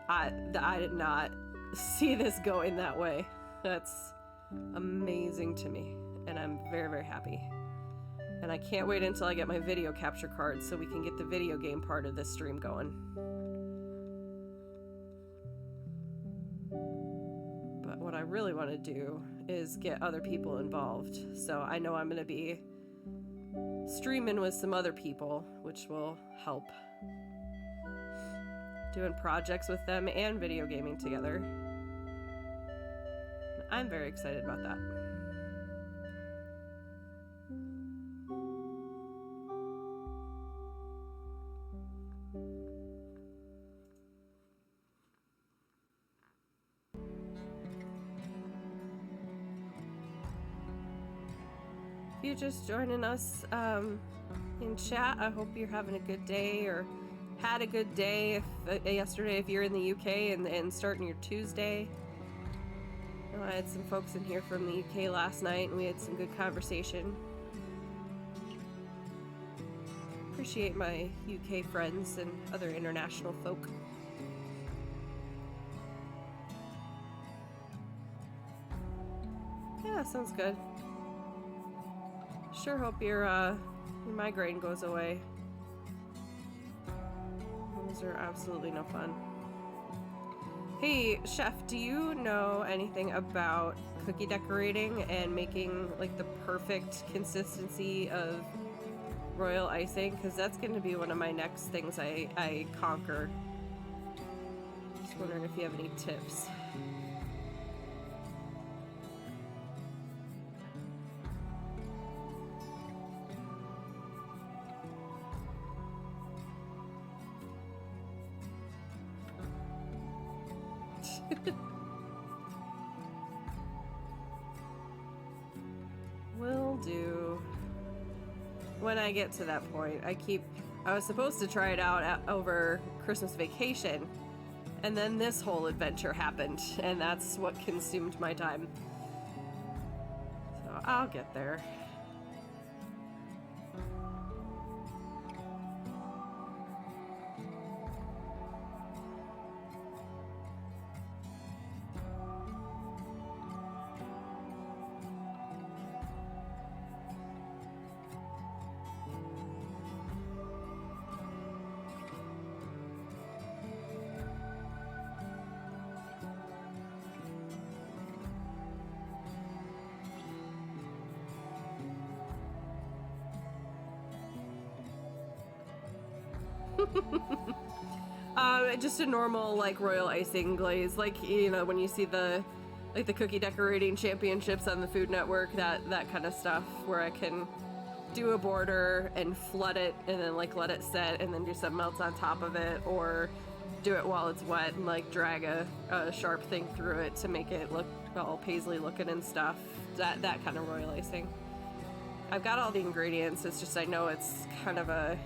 I did not see this going that way. That's amazing to me, and I'm very, very happy. And I can't wait until I get my video capture card so we can get the video game part of this stream going. But what I really want to do is get other people involved. So I know I'm going to be streaming with some other people, which will help. Doing projects with them and video gaming together. I'm very excited about that. If you're just joining us in chat, I hope you're having a good day or had a good day yesterday if you're in the UK and starting your Tuesday. I had some folks in here from the UK last night and we had some good conversation. Appreciate my UK friends and other international folk. Yeah, sounds good. Sure hope your migraine goes away. Those are absolutely no fun. Hey, Chef, do you know anything about cookie decorating and making like the perfect consistency of royal icing? Because that's going to be one of my next things I conquer. Just wondering if you have any tips. Will do. When I get to that point, I was supposed to try it out over Christmas vacation, and then this whole adventure happened, and that's what consumed my time. So I'll get there. Just a normal like royal icing glaze, like when you see the cookie decorating championships on the Food Network, that kind of stuff, where I can do a border and flood it and then like let it set and then do something else on top of it, or do it while it's wet and like drag a sharp thing through it to make it look all paisley looking and stuff. That kind of royal icing. I've got all the ingredients, it's just I know it's kind of a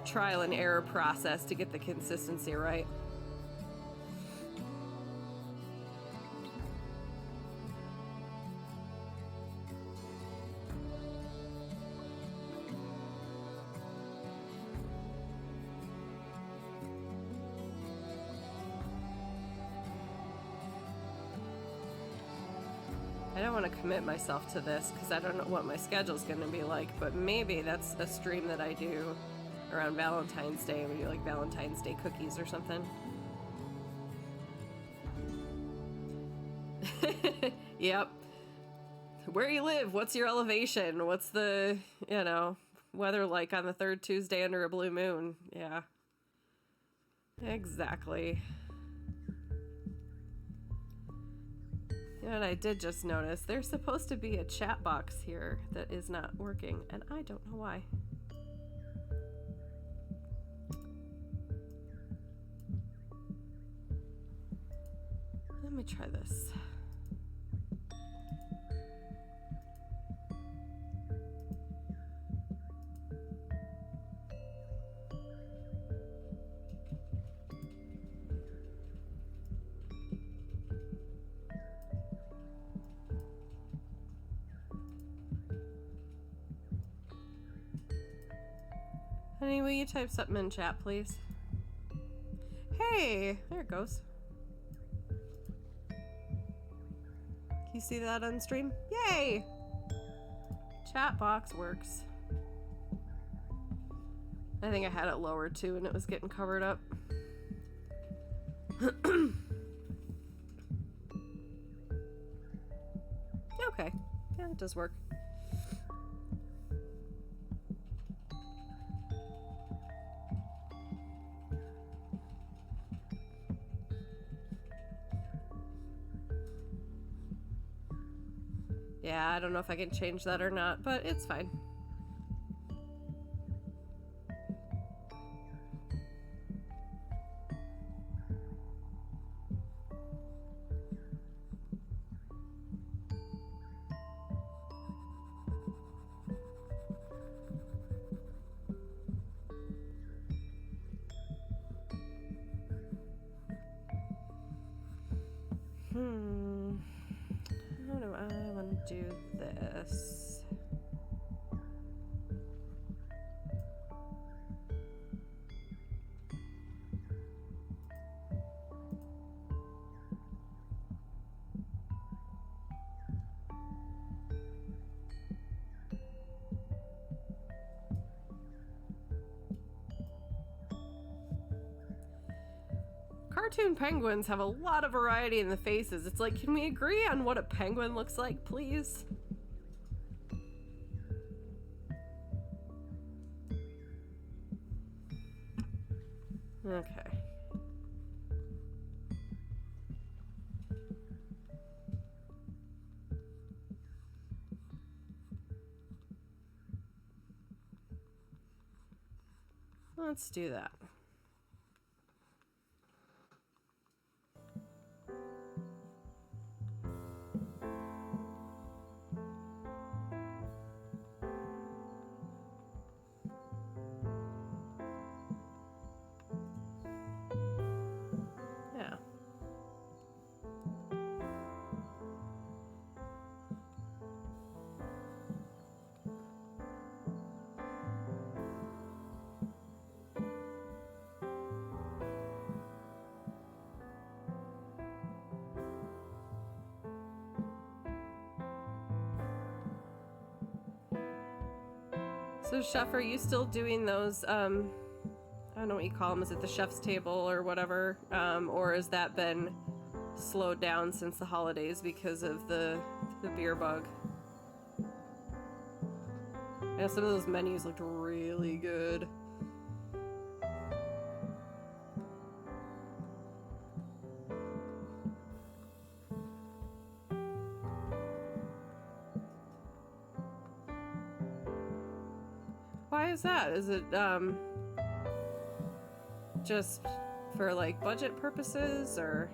trial and error process to get the consistency right. I don't want to commit myself to this because I don't know what my schedule's going to be like, but maybe that's a stream that I do around Valentine's Day. We do like Valentine's Day cookies or something. Yep. Where you live, what's your elevation? What's the, you know, weather like on the third Tuesday under a blue moon? Yeah. Exactly. You know what I did just notice? There's supposed to be a chat box here that is not working, and I don't know why. Let me try this. Honey, will you type something in chat, please? Hey, there it goes. Can you see that on stream? Yay! Chat box works. I think I had it lowered too and it was getting covered up. Okay, yeah, it does work. Yeah, I don't know if I can change that or not, but it's fine. How do I want to do this? Cartoon penguins have a lot of variety in the faces. It's like, can we agree on what a penguin looks like, please? Okay. Let's do that. Yeah. So, Chef, are you still doing those, I don't know what you call them, is it the chef's table or whatever? Or has that been slowed down since the holidays because of the beer bug? Yeah, some of those menus looked really good. Why is that? Is it, just for, like, budget purposes, or,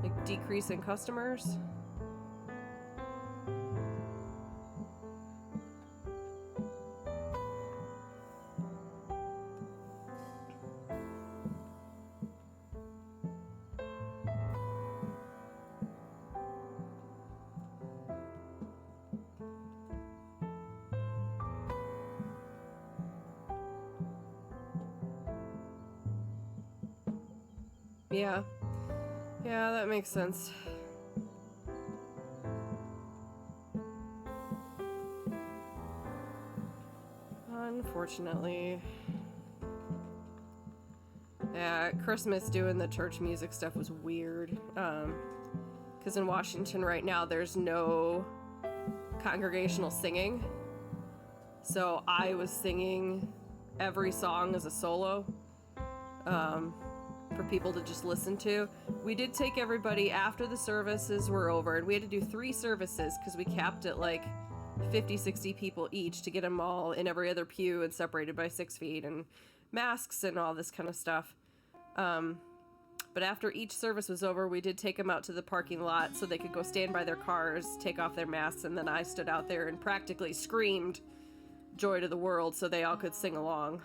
like, decrease in customers? Yeah. Yeah, that makes sense. Unfortunately. Yeah, Christmas doing the church music stuff was weird. Because in Washington right now, there's no congregational singing. So I was singing every song as a solo for people to just listen to. We did take everybody after the services were over, and we had to do 3 services because we capped at like 50, 60 people each to get them all in every other pew and separated by 6 feet and masks and all this kind of stuff. But after each service was over, we did take them out to the parking lot so they could go stand by their cars, take off their masks, and then I stood out there and practically screamed "Joy to the World" so they all could sing along.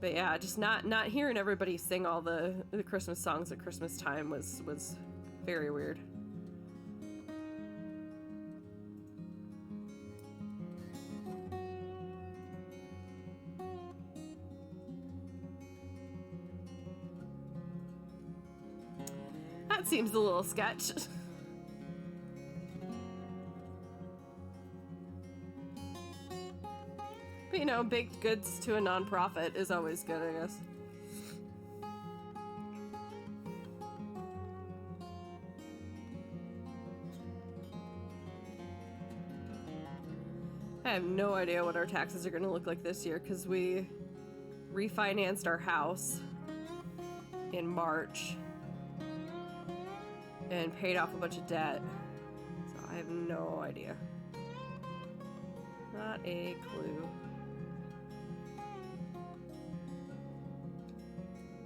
But yeah, just not hearing everybody sing all the Christmas songs at Christmas time was very weird. That seems a little sketch. But you know, baked goods to a nonprofit is always good, I guess. I have no idea what our taxes are going to look like this year because we refinanced our house in March and paid off a bunch of debt. So I have no idea. Not a clue.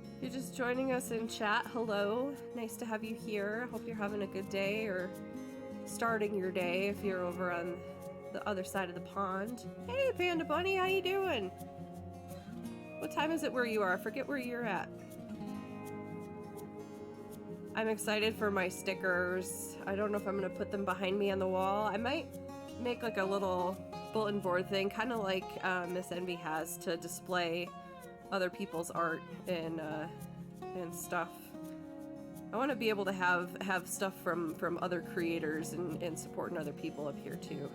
If you're just joining us in chat, hello. Nice to have you here. Hope you're having a good day or starting your day if you're over on the other side of the pond. Hey, Panda Bunny, how you doing? What time is it where you are? I forget where you're at. I'm excited for my stickers. I don't know if I'm gonna put them behind me on the wall. I might make like a little bulletin board thing, kind of like Miss Envy has, to display other people's art and stuff. I want to be able to have stuff from other creators and supporting other people up here too.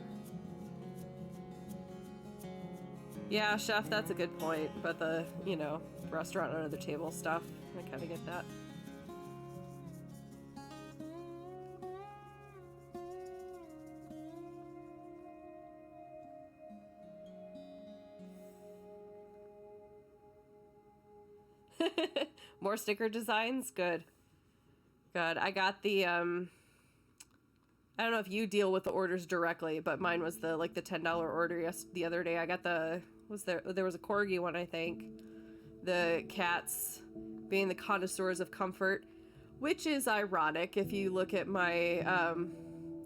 Yeah, chef, that's a good point. But the, you know, restaurant under the table stuff, I kind of get that. More sticker designs? Good. Good. I got the, I don't know if you deal with the orders directly, but mine was the $10 order the other day. I got there was a corgi one, I think. The cats being the connoisseurs of comfort, which is ironic if you look at my,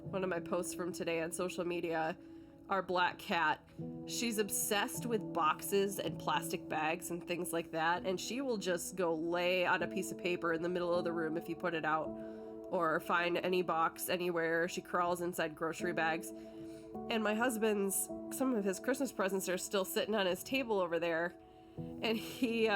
one of my posts from today on social media. Our black cat, she's obsessed with boxes and plastic bags and things like that, and she will just go lay on a piece of paper in the middle of the room if you put it out, or find any box anywhere. She crawls inside grocery bags. And my husband's, some of his Christmas presents are still sitting on his table over there, and he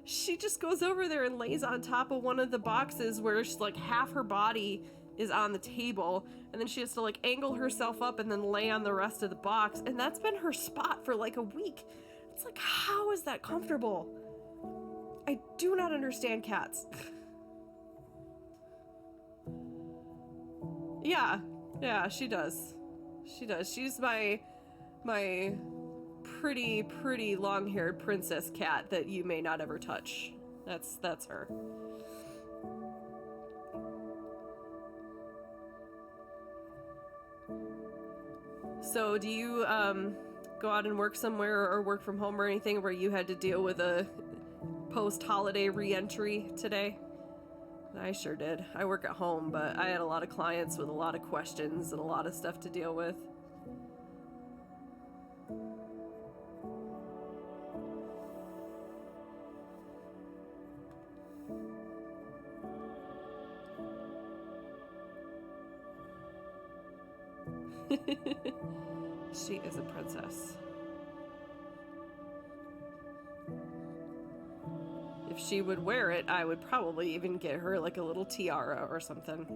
she just goes over there and lays on top of one of the boxes where she's like half her body is on the table, and then she has to like angle herself up and then lay on the rest of the box, and that's been her spot for like a week. It's like, how is that comfortable? I do not understand cats. Yeah, she does. She's my pretty long-haired princess cat that you may not ever touch. That's her. So do you go out and work somewhere or work from home or anything where you had to deal with a post-holiday re-entry today? I sure did. I work at home, but I had a lot of clients with a lot of questions and a lot of stuff to deal with. She is a princess. if she would wear it, I would probably even get her like a little tiara or something.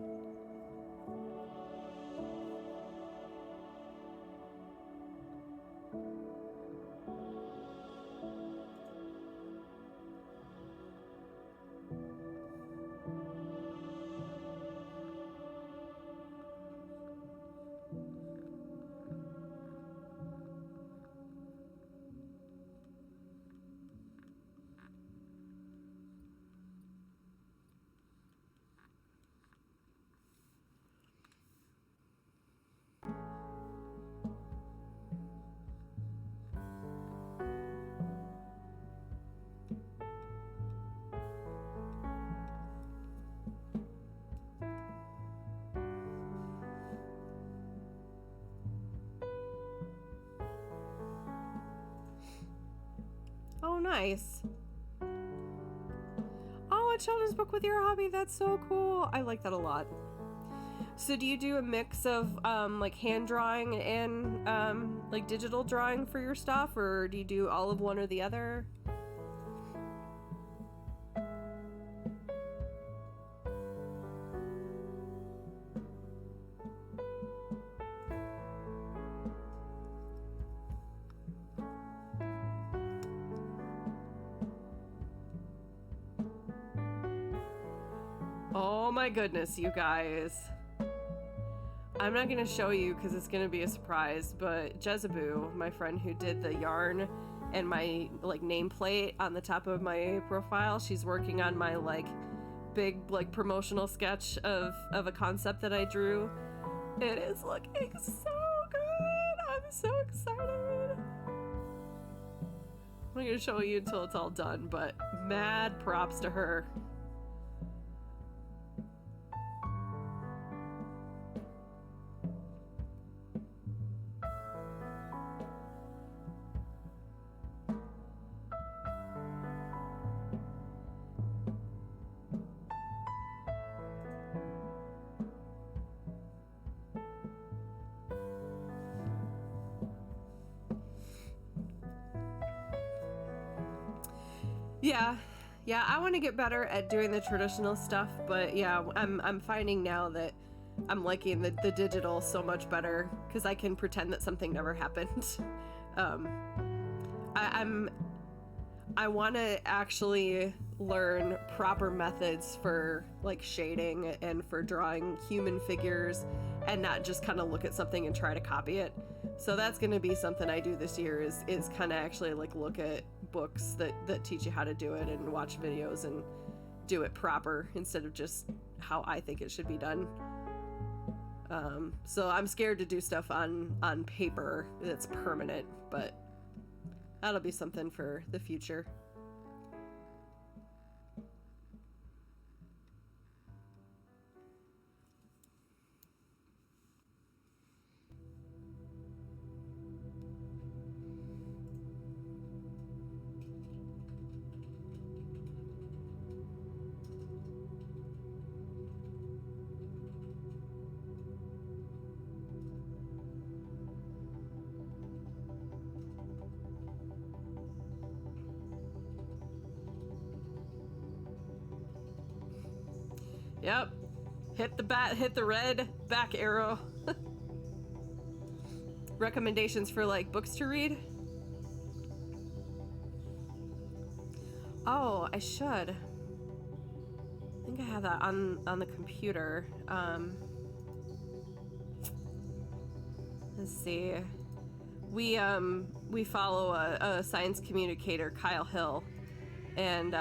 Oh, nice. Oh, a children's book with your hobby. That's so cool. I like that a lot. So do you do a mix of like hand drawing and like digital drawing for your stuff, or do you do all of one or the other? Oh my goodness, you guys. I'm not going to show you because it's going to be a surprise, but Jezeboo, my friend who did the yarn and my like nameplate on the top of my profile, she's working on my like big like promotional sketch of a concept that I drew. It is looking so good. I'm so excited. I'm not going to show you until it's all done, but mad props to her. Yeah, I want to get better at doing the traditional stuff, but yeah, I'm finding now that I'm liking the digital so much better because I can pretend that something never happened. I want to actually learn proper methods for like shading and for drawing human figures and not just kind of look at something and try to copy it. So that's going to be something I do this year is kind of actually like look at books that teach you how to do it and watch videos and do it proper instead of just how I think it should be done. So I'm scared to do stuff on paper that's permanent, but that'll be something for the future. Yep. Hit the red back arrow. Recommendations for like books to read? Oh, I should. I think I have that on the computer. Let's see. We follow a science communicator, Kyle Hill, and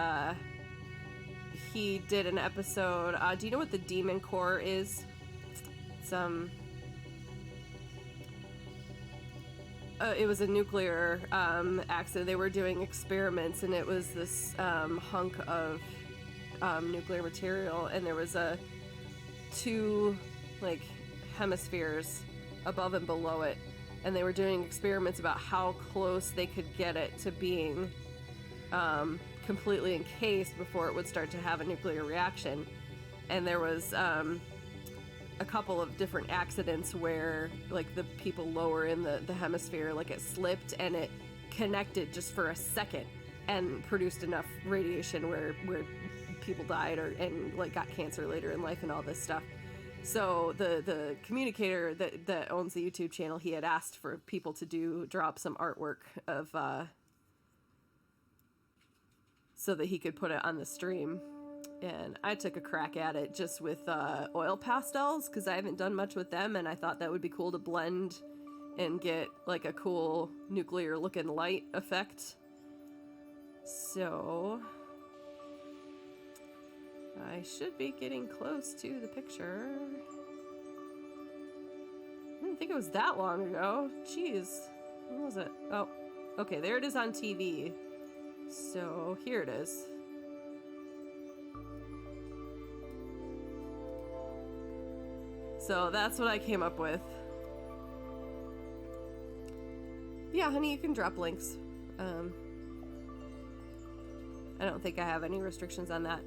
he did an episode. Do you know what the Demon Core is? It's it was a nuclear accident. They were doing experiments, and it was this hunk of nuclear material, and there was two like hemispheres above and below it, and they were doing experiments about how close they could get it to being completely encased before it would start to have a nuclear reaction. And there was a couple of different accidents where like the people lower in the hemisphere, like it slipped and it connected just for a second, and produced enough radiation where people died and like got cancer later in life and all this stuff. So the communicator that owns the YouTube channel, he had asked for people to drop some artwork of so that he could put it on the stream. And I took a crack at it just with oil pastels, because I haven't done much with them, and I thought that would be cool to blend and get like a cool nuclear looking light effect. So I should be getting close to the picture. I didn't think it was that long ago. Jeez. When was it? Oh, okay, there it is on TV. So here it is. So that's what I came up with. Yeah, honey, you can drop links. I don't think I have any restrictions on that.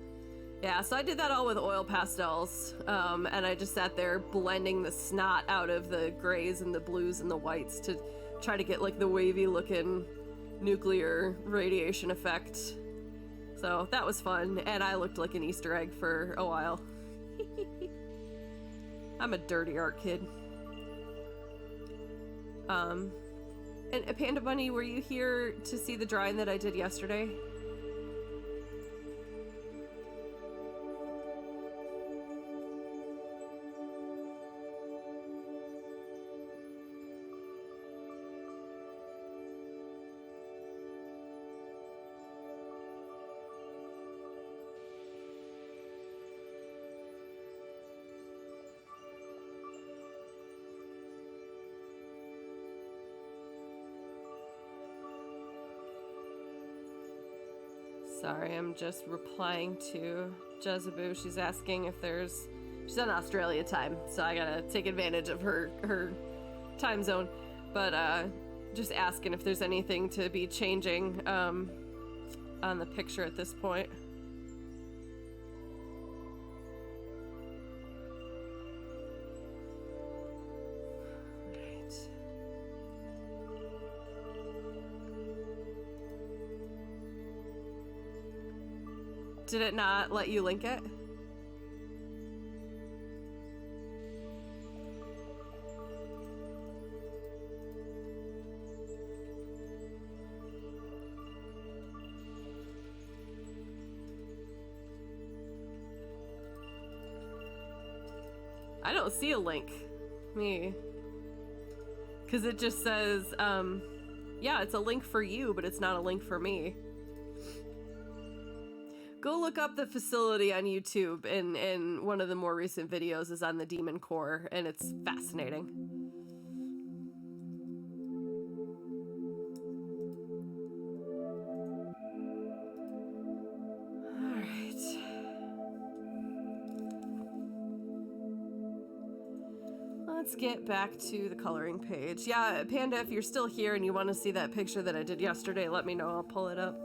Yeah, so I did that all with oil pastels, and I just sat there blending the snot out of the grays and the blues and the whites to try to get like the wavy looking nuclear radiation effect. So that was fun, and I looked like an Easter egg for a while. I'm a dirty art kid. And Panda Bunny, were you here to see the drawing that I did yesterday? Sorry, I'm just replying to Jezeboo. She's asking if she's on Australia time, so I gotta take advantage of her time zone. But just asking if there's anything to be changing on the picture at this point. Did it not let you link it? I don't see a link. Because it just says, yeah, it's a link for you, but it's not a link for me. Go look up the facility on YouTube, and one of the more recent videos is on the Demon Core, and it's fascinating. Alright. Let's get back to the coloring page. Yeah, Panda, if you're still here and you want to see that picture that I did yesterday, let me know. I'll pull it up.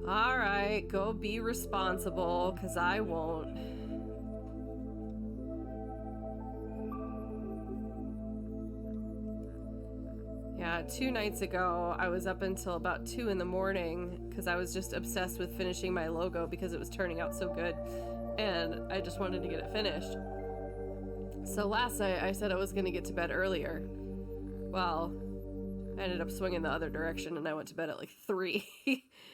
Alright, go be responsible, because I won't. Yeah, 2 nights ago, I was up until about 2 in the morning, because I was just obsessed with finishing my logo because it was turning out so good, and I just wanted to get it finished. So last night, I said I was going to get to bed earlier. Well, I ended up swinging the other direction, and I went to bed at like 3.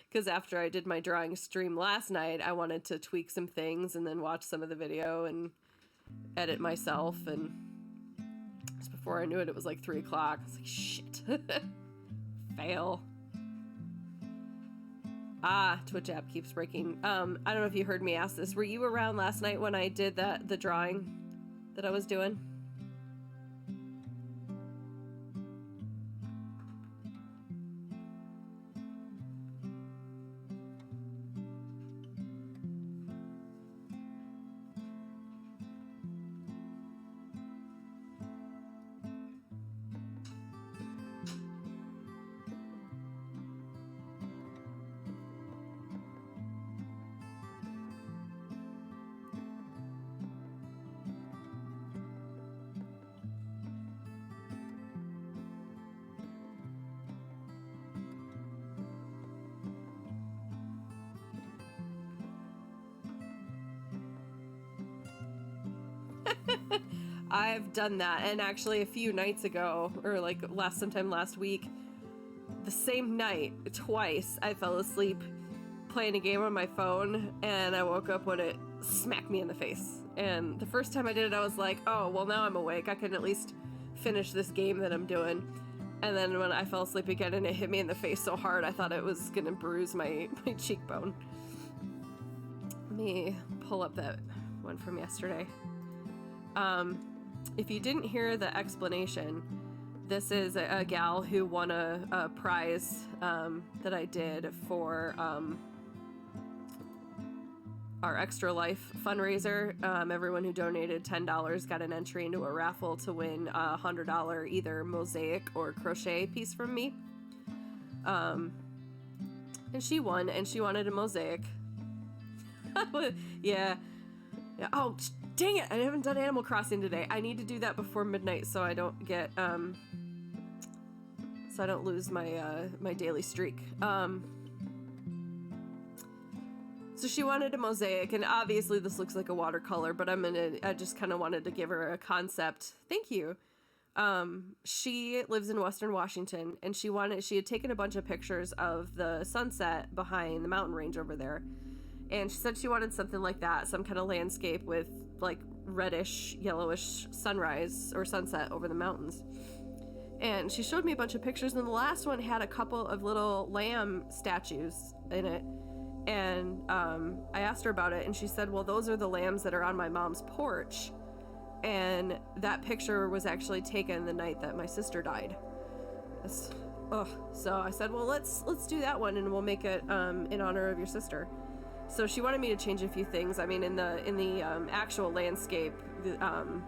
Because after I did my drawing stream last night, I wanted to tweak some things and then watch some of the video and edit myself. And just before I knew it, it was like 3 o'clock. I was like, shit. Fail. Ah, Twitch app keeps breaking. I don't know if you heard me ask this. Were you around last night when I did the drawing that I was doing? I've done that, and actually a few nights ago, or like sometime last week, the same night, twice, I fell asleep playing a game on my phone, and I woke up when it smacked me in the face. And the first time I did it, I was like, oh, well, now I'm awake. I can at least finish this game that I'm doing. And then when I fell asleep again and it hit me in the face so hard, I thought it was gonna bruise my cheekbone. Let me pull up that one from yesterday. If you didn't hear the explanation, this is a gal who won a prize that I did for our Extra Life fundraiser. Everyone who donated $10 got an entry into a raffle to win a $100 either mosaic or crochet piece from me. And she won, and she wanted a mosaic. Yeah. Oh, dang it! I haven't done Animal Crossing today. I need to do that before midnight so I don't get so I don't lose my my daily streak. So she wanted a mosaic, and obviously this looks like a watercolor, but I just kind of wanted to give her a concept. Thank you. She lives in Western Washington, and she had taken a bunch of pictures of the sunset behind the mountain range over there. And she said she wanted something like that, some kind of landscape with like reddish, yellowish sunrise or sunset over the mountains. And she showed me a bunch of pictures, and the last one had a couple of little lamb statues in it. And I asked her about it, and she said, well, those are the lambs that are on my mom's porch. And that picture was actually taken the night that my sister died. So I said, well, let's do that one, and we'll make it in honor of your sister. So she wanted me to change a few things. I mean, in the actual landscape,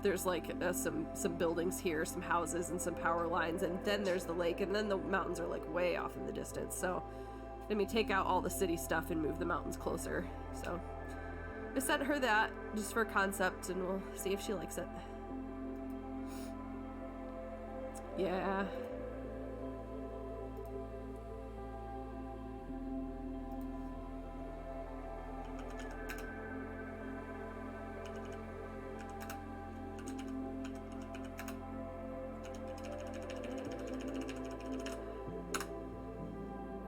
there's like some buildings here, some houses, and some power lines, and then there's the lake, and then the mountains are like way off in the distance. So let me take out all the city stuff and move the mountains closer. So I sent her that just for concept, and we'll see if she likes it. Yeah.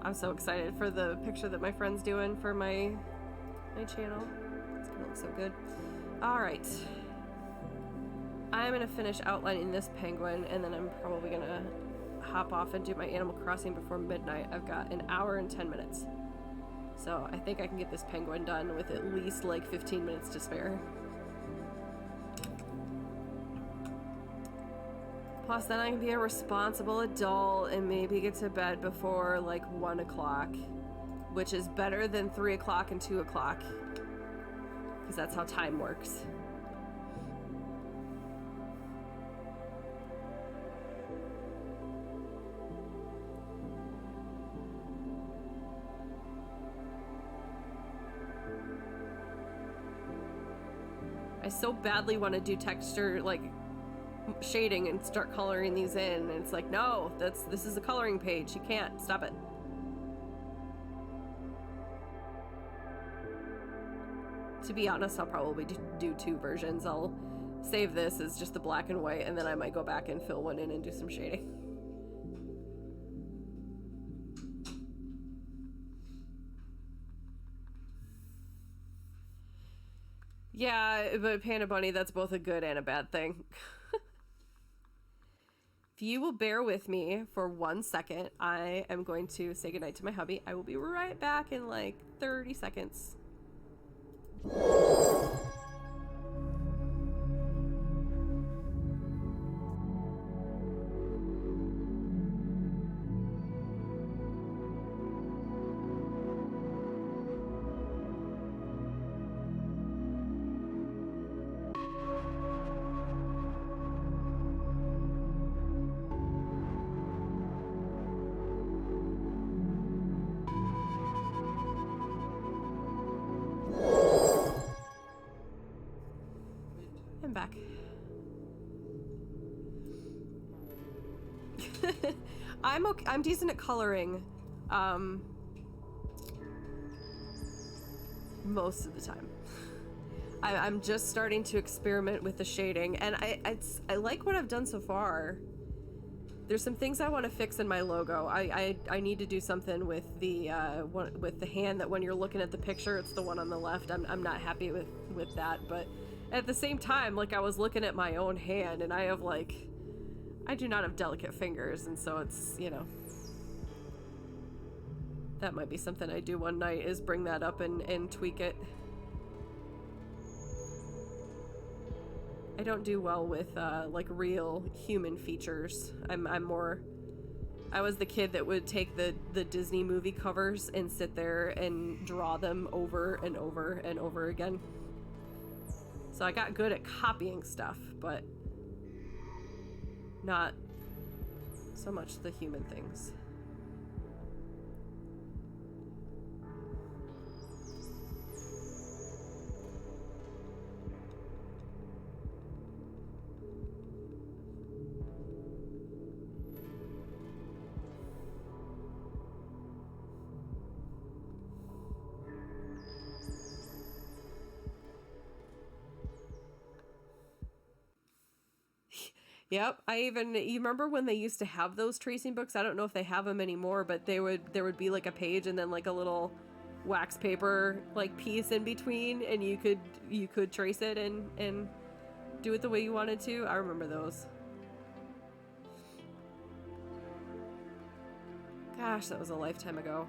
I'm so excited for the picture that my friend's doing for my channel. It's gonna look so good. All right. I'm gonna finish outlining this penguin, and then I'm probably gonna hop off and do my Animal Crossing before midnight. I've got an hour and 10 minutes. So I think I can get this penguin done with at least like 15 minutes to spare. Plus, then I can be a responsible adult and maybe get to bed before like 1 o'clock, which is better than 3 o'clock and 2 o'clock, because that's how time works. I so badly want to do texture, like shading, and start coloring these in, and it's like, no, this is a coloring page. You can't. Stop it. To be honest, I'll probably do two versions. I'll save this as just the black and white, and then I might go back and fill one in and do some shading. Yeah, but Panda Bunny, that's both a good and a bad thing. If you will bear with me for 1 second, I am going to say goodnight to my hubby. I will be right back in like 30 seconds. I'm back. I'm okay. I'm decent at coloring. Most of the time. I'm just starting to experiment with the shading, and I like what I've done so far. There's some things I want to fix in my logo. I need to do something with the with the hand that when you're looking at the picture, it's the one on the left. I'm not happy with that, but at the same time, like I was looking at my own hand, and I do not have delicate fingers, and so it's, you know, that might be something I do one night, is bring that up and tweak it. I don't do well with like real human features. I was the kid that would take the Disney movie covers and sit there and draw them over and over and over again. So I got good at copying stuff, but not so much the human things. Yep, you remember when they used to have those tracing books? I don't know if they have them anymore, but there would be like a page and then like a little wax paper like piece in between, and you could trace it and do it the way you wanted to. I remember those. Gosh, that was a lifetime ago.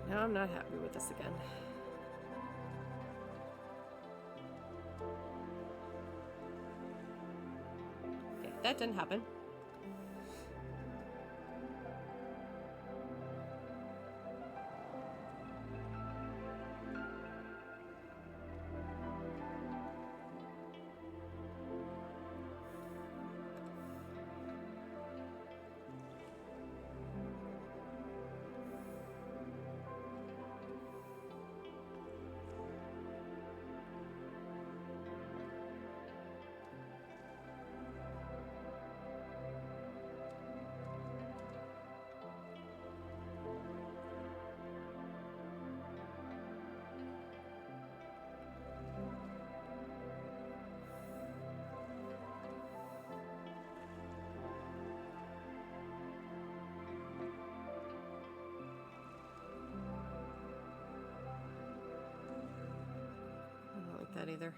Now I'm not happy with this again. Okay, that didn't happen. That either.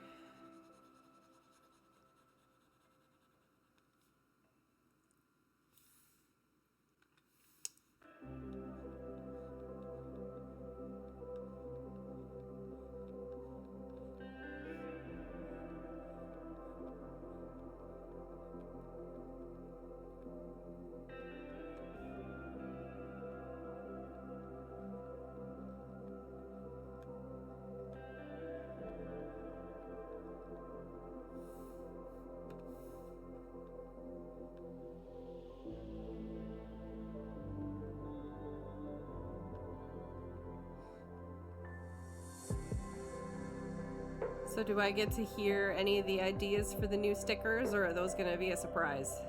So do I get to hear any of the ideas for the new stickers, or are those going to be a surprise?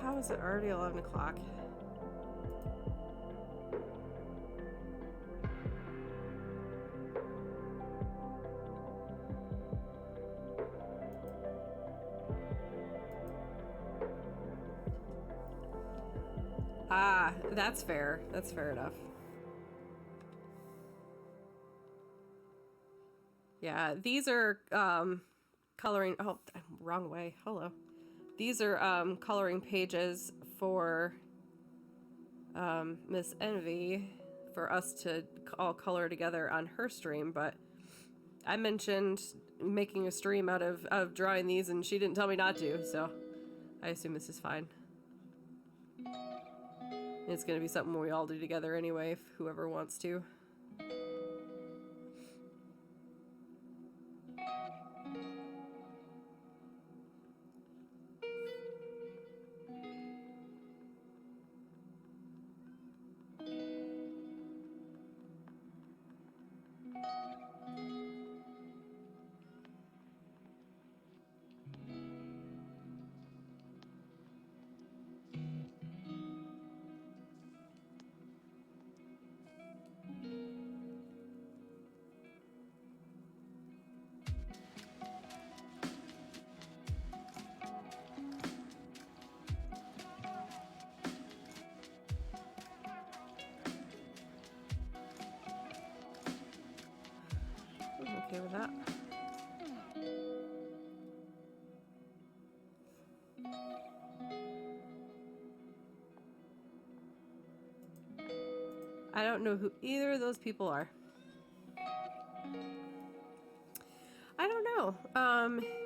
How is it already 11 o'clock? Ah, that's fair. That's fair enough. Yeah, these are coloring. Oh, wrong way. Hello. These are coloring pages for Miss Envy for us to all color together on her stream, but I mentioned making a stream out of drawing these and she didn't tell me not to, so I assume this is fine. It's gonna be something we all do together anyway, if whoever wants to. I'm okay with that. I don't know who either of those people are. I don't know.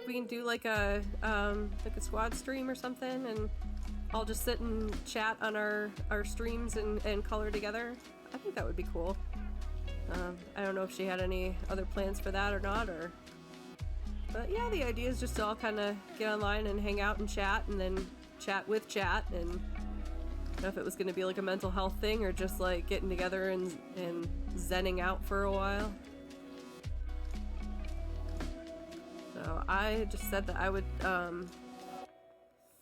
We can do like a squad stream or something, and I'll just sit and chat on our streams and color together. I think that would be cool. I don't know if she had any other plans for that or not, but yeah, the idea is just to all kind of get online and hang out and chat, and then chat with chat, and I don't know if it was going to be like a mental health thing or just like getting together and zenning out for a while. So I just said that I would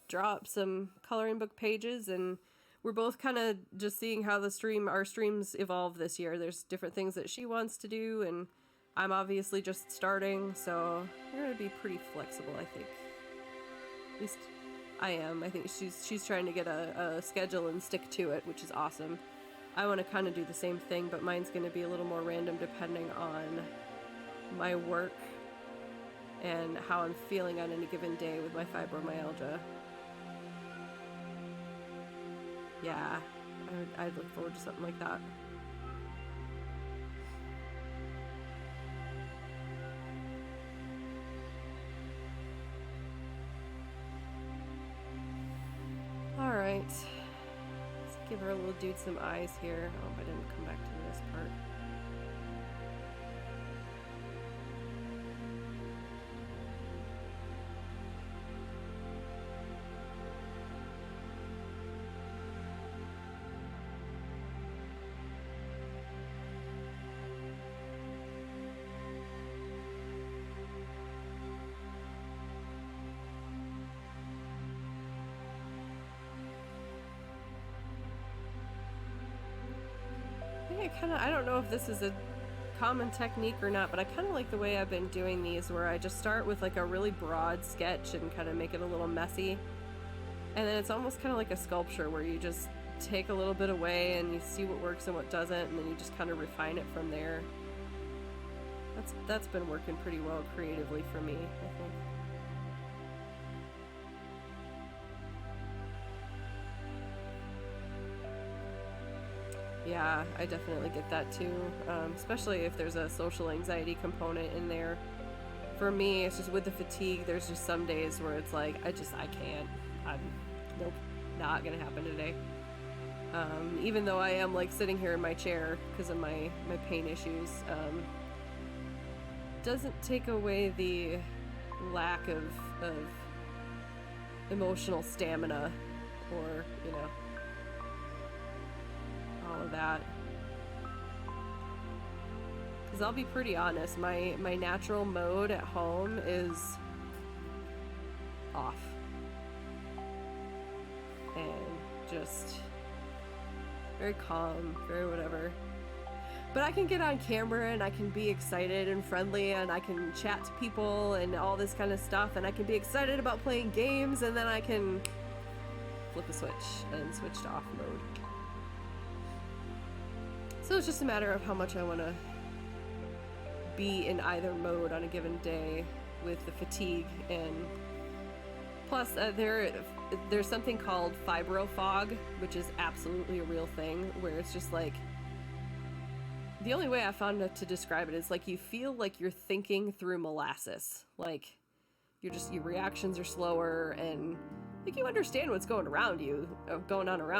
draw up some coloring book pages, and we're both kind of just seeing how our streams evolve this year. There's different things that she wants to do, and I'm obviously just starting, so we're gonna be pretty flexible, I think. At least I am. I think she's trying to get a schedule and stick to it, which is awesome. I want to kind of do the same thing, but mine's going to be a little more random depending on my work and how I'm feeling on any given day with my fibromyalgia. Yeah, I'd look forward to something like that. Alright, let's give our little dude some eyes here. Oh, I didn't come back to this part. I don't know if this is a common technique or not, but I kind of like the way I've been doing these, where I just start with like a really broad sketch and kind of make it a little messy, and then it's almost kind of like a sculpture where you just take a little bit away and you see what works and what doesn't, and then you just kind of refine it from there. That's been working pretty well creatively for me, I think. Yeah, I definitely get that too, especially if there's a social anxiety component in there. For me, it's just with the fatigue, there's just some days where it's like, I can't. Nope, not gonna happen today. Even though I am like sitting here in my chair because of my pain issues, doesn't take away the lack of emotional stamina or, you know, all of that. Because I'll be pretty honest, my natural mode at home is off. just very calm, very whatever. But I can get on camera and I can be excited and friendly and I can chat to people and all this kind of stuff, and I can be excited about playing games, and then I can flip a switch and switch to off mode. So it's just a matter of how much I want to be in either mode on a given day with the fatigue. And plus there's something called fibro fog, which is absolutely a real thing, where it's just like, the only way I found to describe it is like you feel like you're thinking through molasses. Like your reactions are slower, and like you understand what's going on around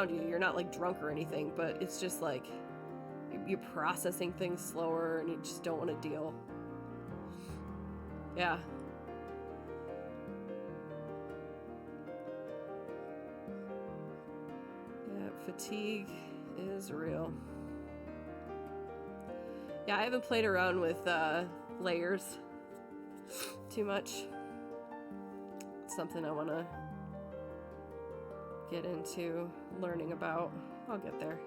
you. You're not like drunk or anything, but it's just like you're processing things slower and you just don't want to deal. Yeah. Yeah, fatigue is real. Yeah, I haven't played around with layers too much. It's something I want to get into learning about. I'll get there.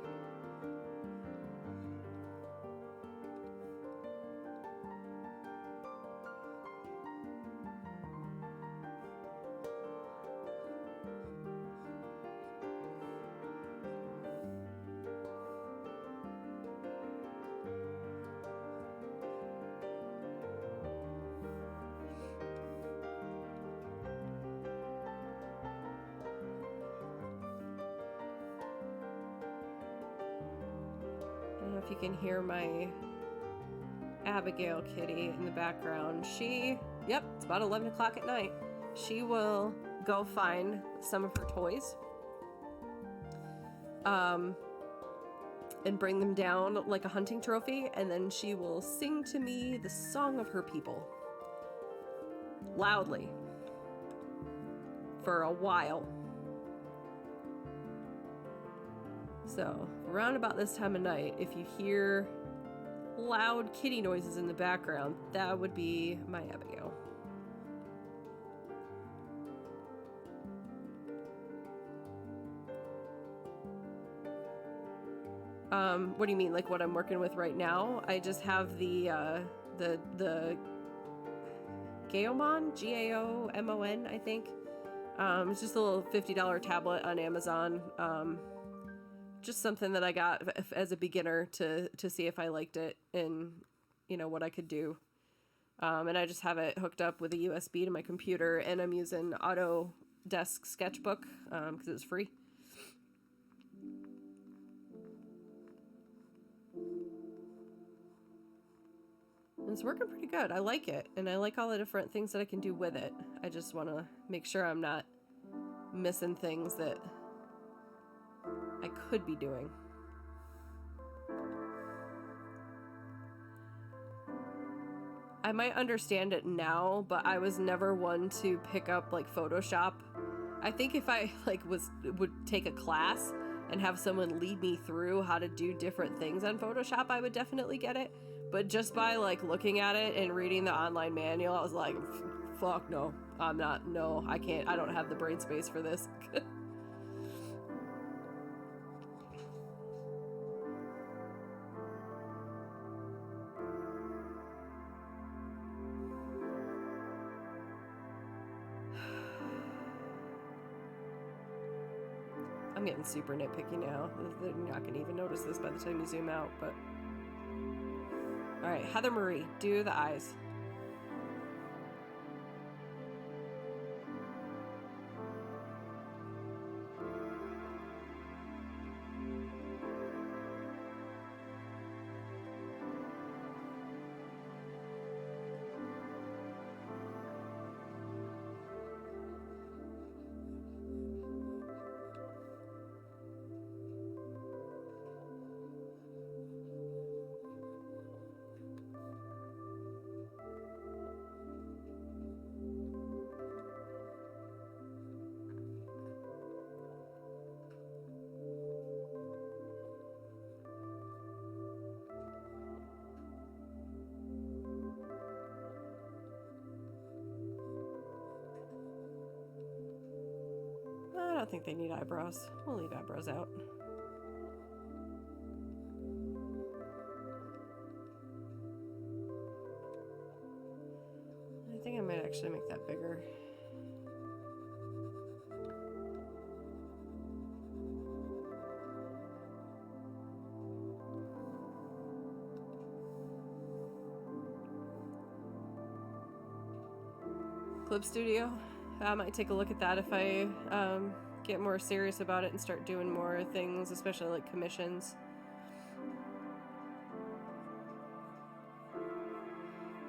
I don't know if you can hear my Abigail kitty in the background. Yep, it's about 11 o'clock at night. She will go find some of her toys and bring them down like a hunting trophy, and then she will sing to me the song of her people loudly for a while. So around about this time of night, if you hear loud kitty noises in the background, that would be my Abigail. What do you mean, like what I'm working with right now? I just have the Gaomon, Gaomon, I think. It's just a little $50 tablet on Amazon. Just something that I got as a beginner to see if I liked it and, you know, what I could do. And I just have it hooked up with a USB to my computer, and I'm using Autodesk Sketchbook because it was free. And it's working pretty good. I like it, and I like all the different things that I can do with it. I just want to make sure I'm not missing things that I could be doing. I might understand it now, but I was never one to pick up like Photoshop. I think if I would take a class and have someone lead me through how to do different things on Photoshop, I would definitely get it. But just by like looking at it and reading the online manual, I was like, fuck no, I can't, I don't have the brain space for this. I'm getting super nitpicky now. They're not going to even notice this by the time you zoom out, but... Alright, Heather Marie, do the eyes. don't think they need eyebrows. We'll leave eyebrows out. I think I might actually make that bigger. Clip Studio. I might take a look at that if I get more serious about it and start doing more things, especially like commissions.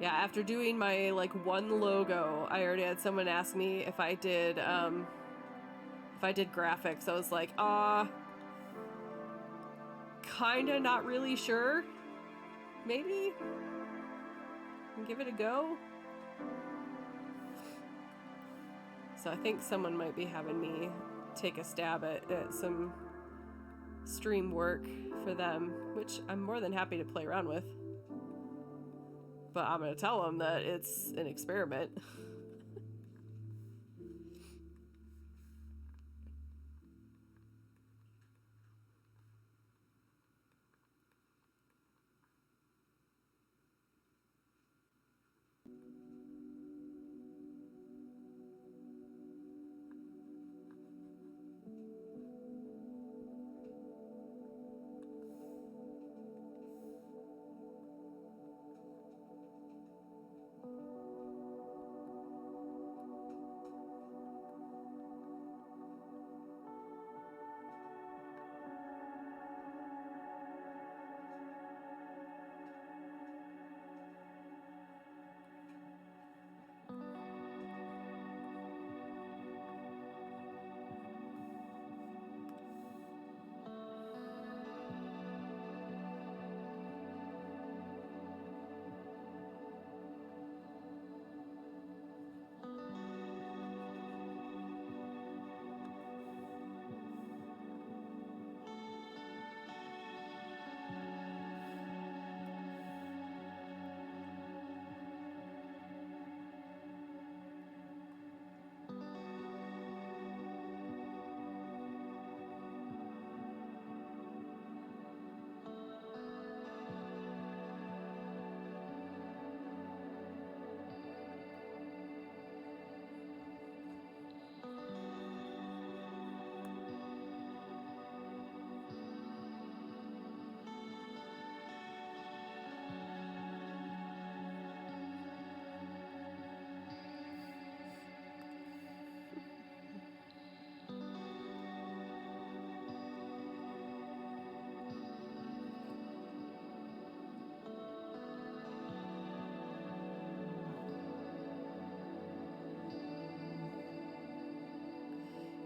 Yeah, after doing my like one logo, I already had someone ask me if I did graphics. I was like, kinda not really sure. Maybe give it a go. So I think someone might be having me take a stab at some stream work for them, which I'm more than happy to play around with. But I'm gonna tell them that it's an experiment.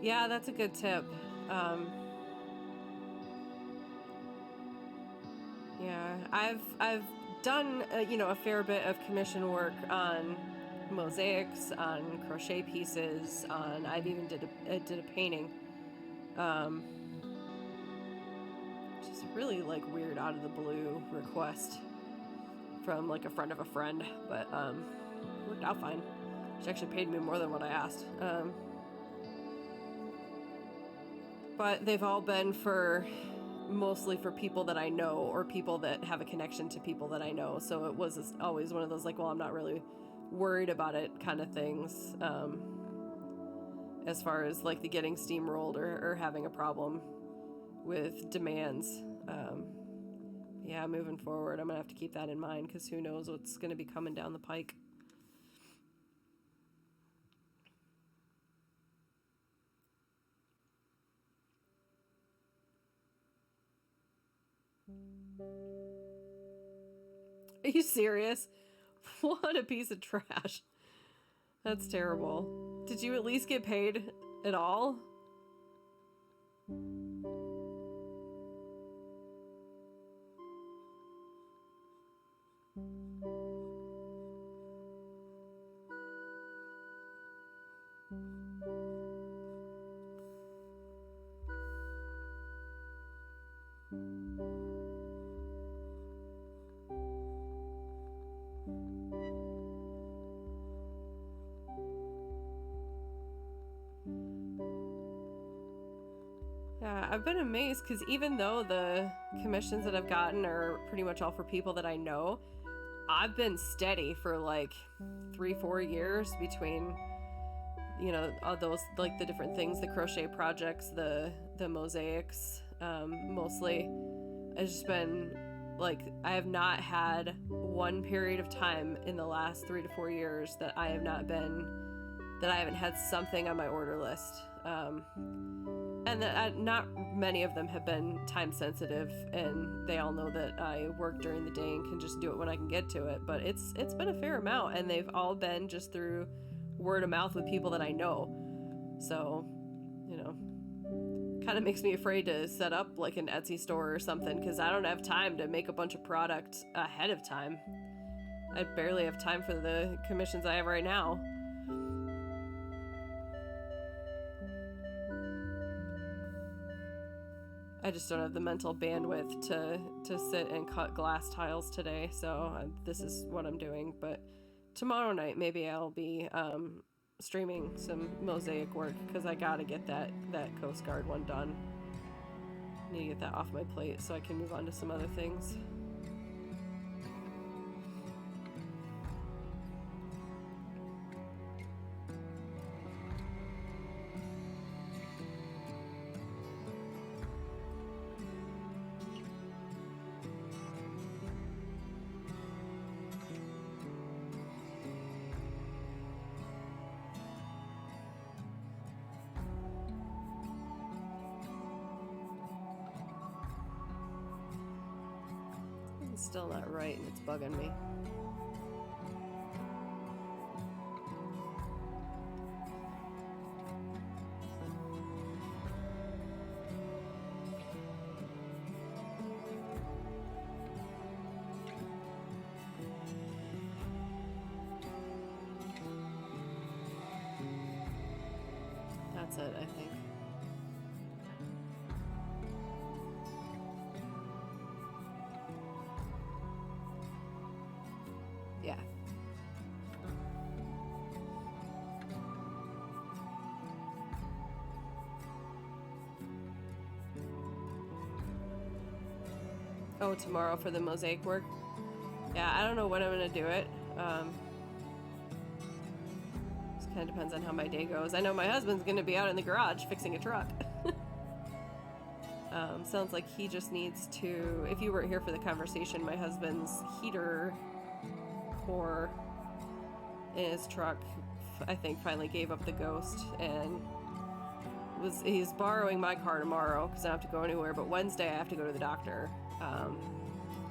Yeah, that's a good tip. Yeah, I've done a fair bit of commission work on mosaics, on crochet pieces, on I've even did a painting, which is really like weird out of the blue request from like a friend of a friend, but worked out fine. She actually paid me more than what I asked. But they've all been mostly for people that I know or people that have a connection to people that I know. So it was always one of those like, well, I'm not really worried about it kind of things, as far as like the getting steamrolled or having a problem with demands. Yeah, moving forward, I'm gonna have to keep that in mind because who knows what's gonna be coming down the pike. Are you serious? What a piece of trash. That's terrible. Did you at least get paid at all? Yeah, I've been amazed because even though the commissions that I've gotten are pretty much all for people that I know, I've been steady for like 3-4 years between, you know, all those, like the different things, the crochet projects, the mosaics, mostly. It's just been like, I have not had one period of time in the last 3 to 4 years that I haven't had something on my order list. And not many of them have been time sensitive, and they all know that I work during the day and can just do it when I can get to it. But it's been a fair amount, and they've all been just through word of mouth with people that I know. So, you know, kind of makes me afraid to set up like an Etsy store or something, because I don't have time to make a bunch of product ahead of time. I barely have time for the commissions I have right now. I just don't have the mental bandwidth to sit and cut glass tiles today, so this is what I'm doing. But tomorrow night, maybe I'll be streaming some mosaic work, because I gotta get that Coast Guard one done. I need to get that off my plate so I can move on to some other things. It's still not right, and it's bugging me. That's it, I think. Yeah. Oh, tomorrow for the mosaic work? Yeah, I don't know when I'm gonna do it. Just kind of depends on how my day goes. I know my husband's gonna be out in the garage fixing a truck. Sounds like he just needs to, if you weren't here for the conversation, my husband's heater core in his truck, I think, finally gave up the ghost, and he's borrowing my car tomorrow because I don't have to go anywhere, but Wednesday I have to go to the doctor,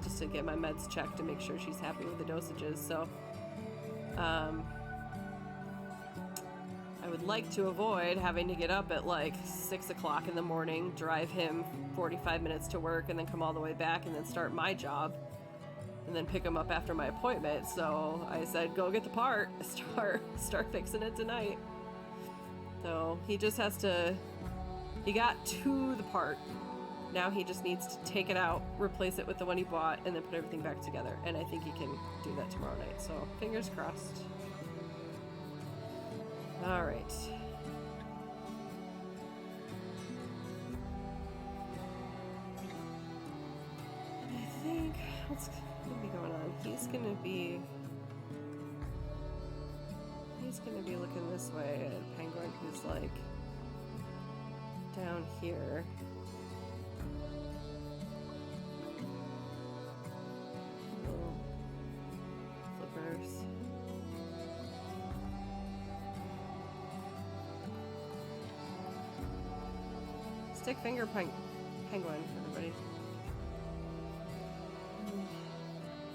just to get my meds checked to make sure she's happy with the dosages. So I would like to avoid having to get up at like 6 o'clock in the morning, drive him 45 minutes to work, and then come all the way back and then start my job and then pick him up after my appointment. So I said, go get the part, start fixing it tonight. So he just has to, he got to the part. Now he just needs to take it out, replace it with the one he bought, and then put everything back together. And I think he can do that tomorrow night. So fingers crossed. All right. I think, what's gonna be going on? He's gonna be looking this way at Penguin, who's like down here. Little flippers. Stick finger penguin, everybody.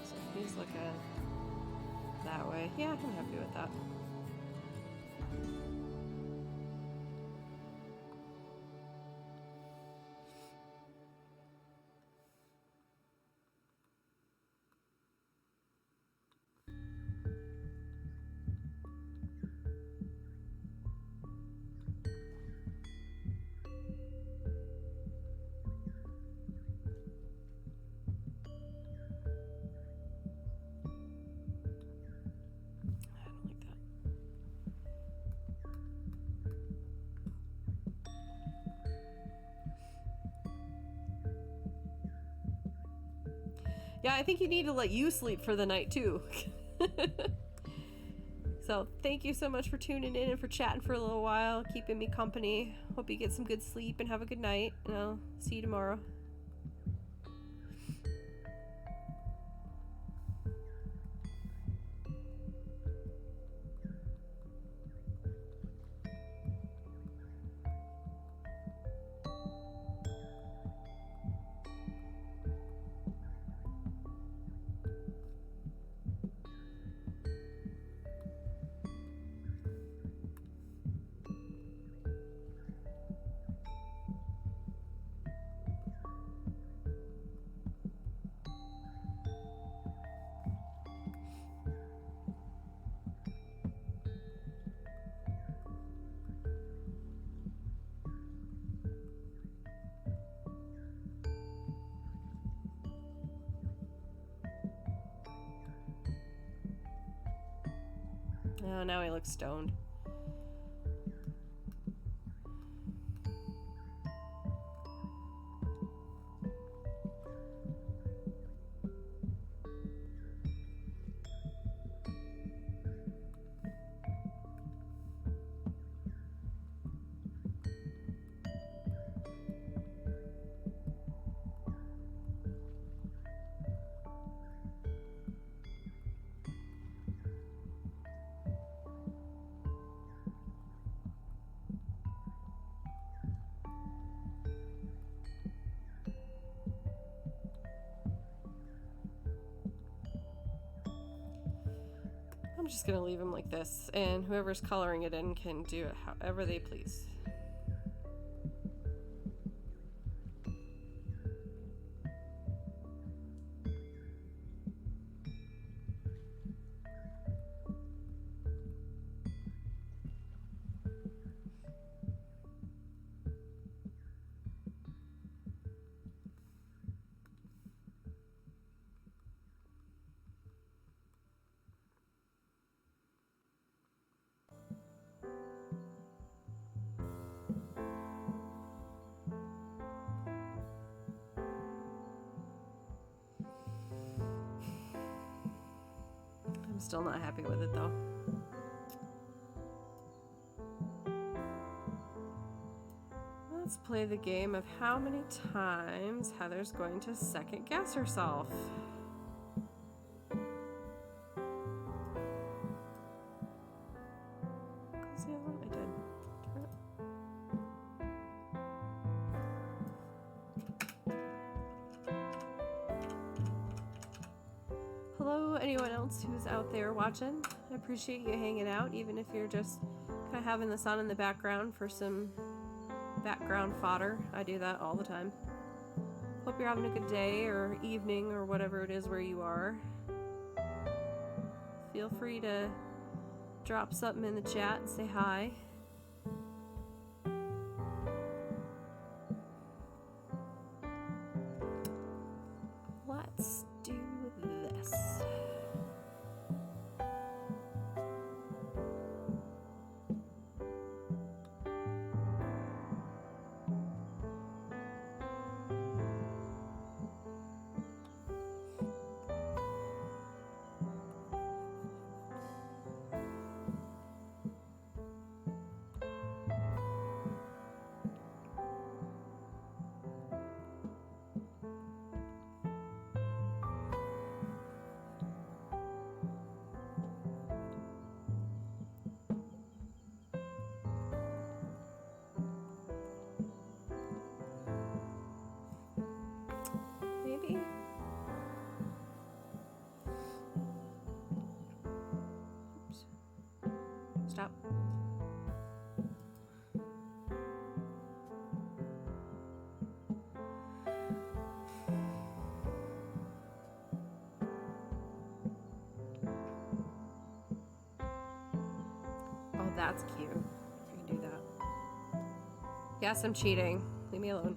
So he's looking that way. Yeah, I'm happy with that. Yeah, I think you need to let you sleep for the night too. So thank you so much for tuning in and for chatting for a little while, keeping me company. Hope you get some good sleep and have a good night, and I'll see you tomorrow. Oh, now he looks stoned. I'm just gonna leave him like this, and whoever's coloring it in can do it however they please. I'm still not happy with it though. Let's play the game of how many times Heather's going to second guess herself. Close the other one? I did. Turn it. Hello, anyone else who's out there watching. I appreciate you hanging out, even if you're just kind of having this on in the background for some background fodder. I do that all the time. Hope you're having a good day or evening or whatever it is where you are. Feel free to drop something in the chat and say hi. Let's do this. Maybe. Oops. Stop. Oh, that's cute. I can do that. Yes, I'm cheating. Leave me alone.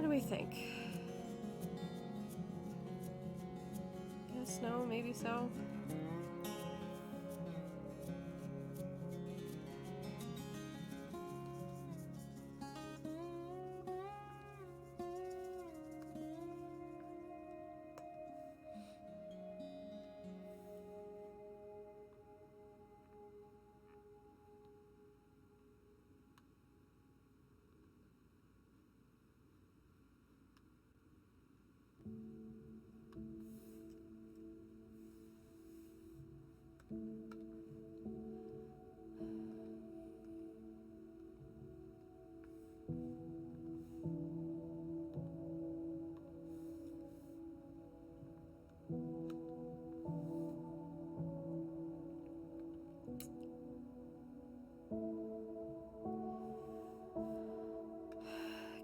What do we think? Yes, no, maybe so.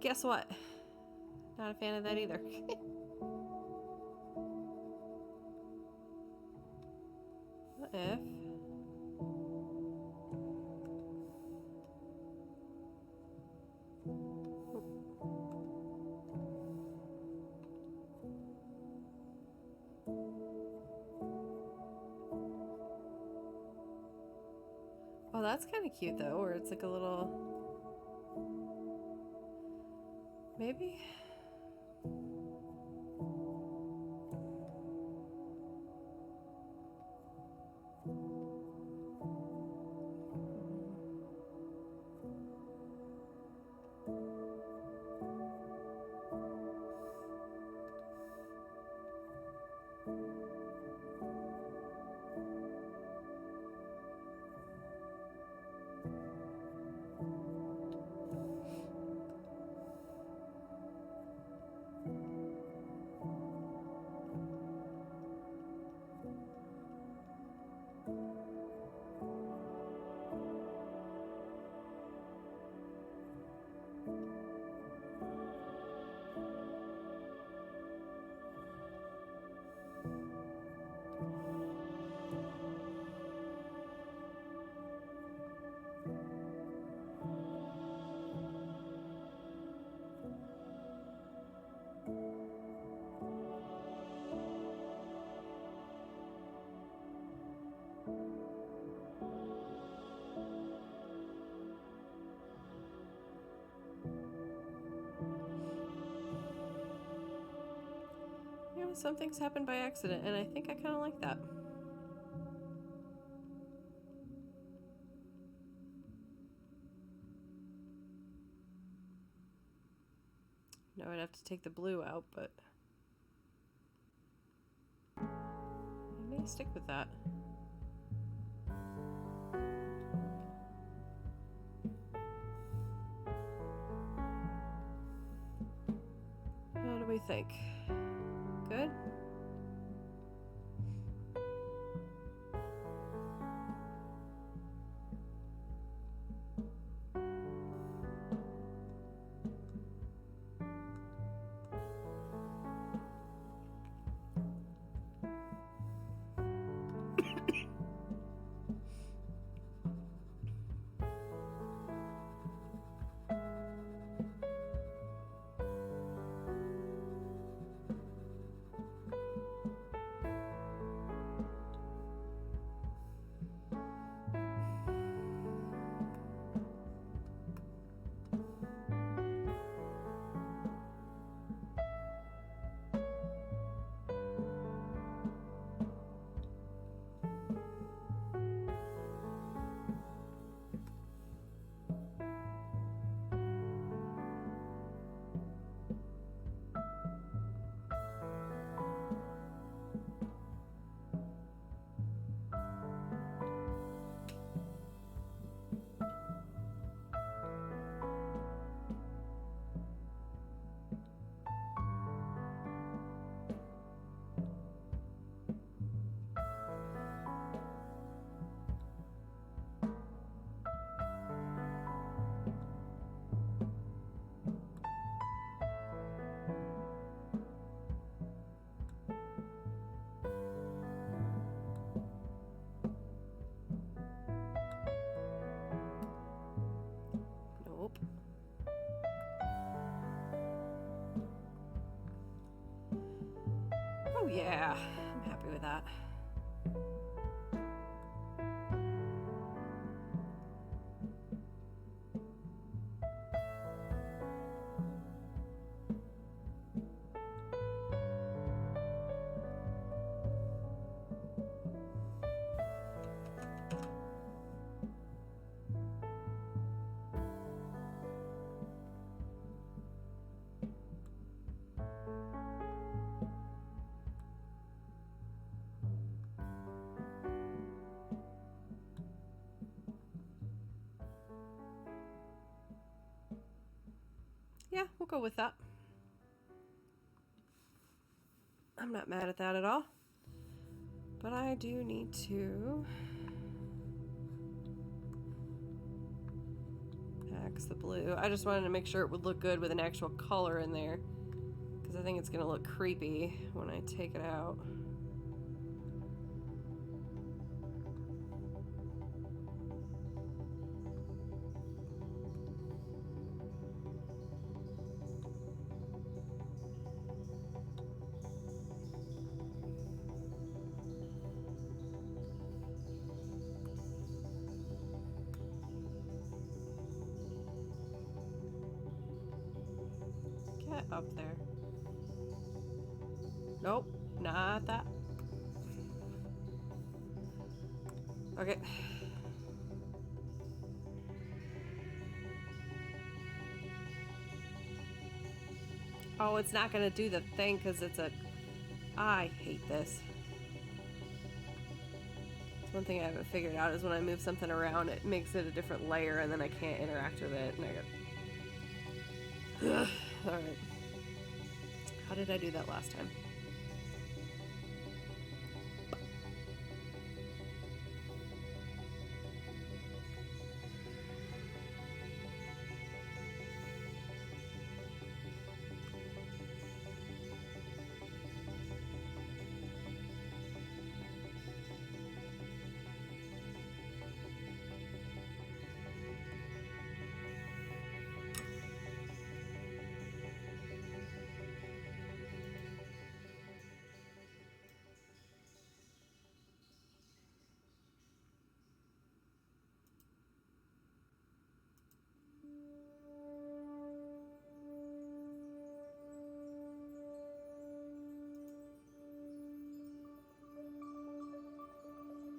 Guess what? Not a fan of that either. What if? Oh, that's kind of cute though, where it's like a little. Maybe? You know, some things happen by accident, and I think I kind of like that. No, I'd have to take the blue out, but I may stick with that. What do we think? Good? yeah, I'm happy with that. Yeah, we'll go with that. I'm not mad at that at all. But I do need to axe the blue. I just wanted to make sure it would look good with an actual color in there, because I think it's going to look creepy when I take it out. Get up there. Nope, not that. Okay. Oh, it's not gonna do the thing because it's a... I hate this. It's one thing I haven't figured out is when I move something around, it makes it a different layer and then I can't interact with it. And I got... Alright. How did I do that last time?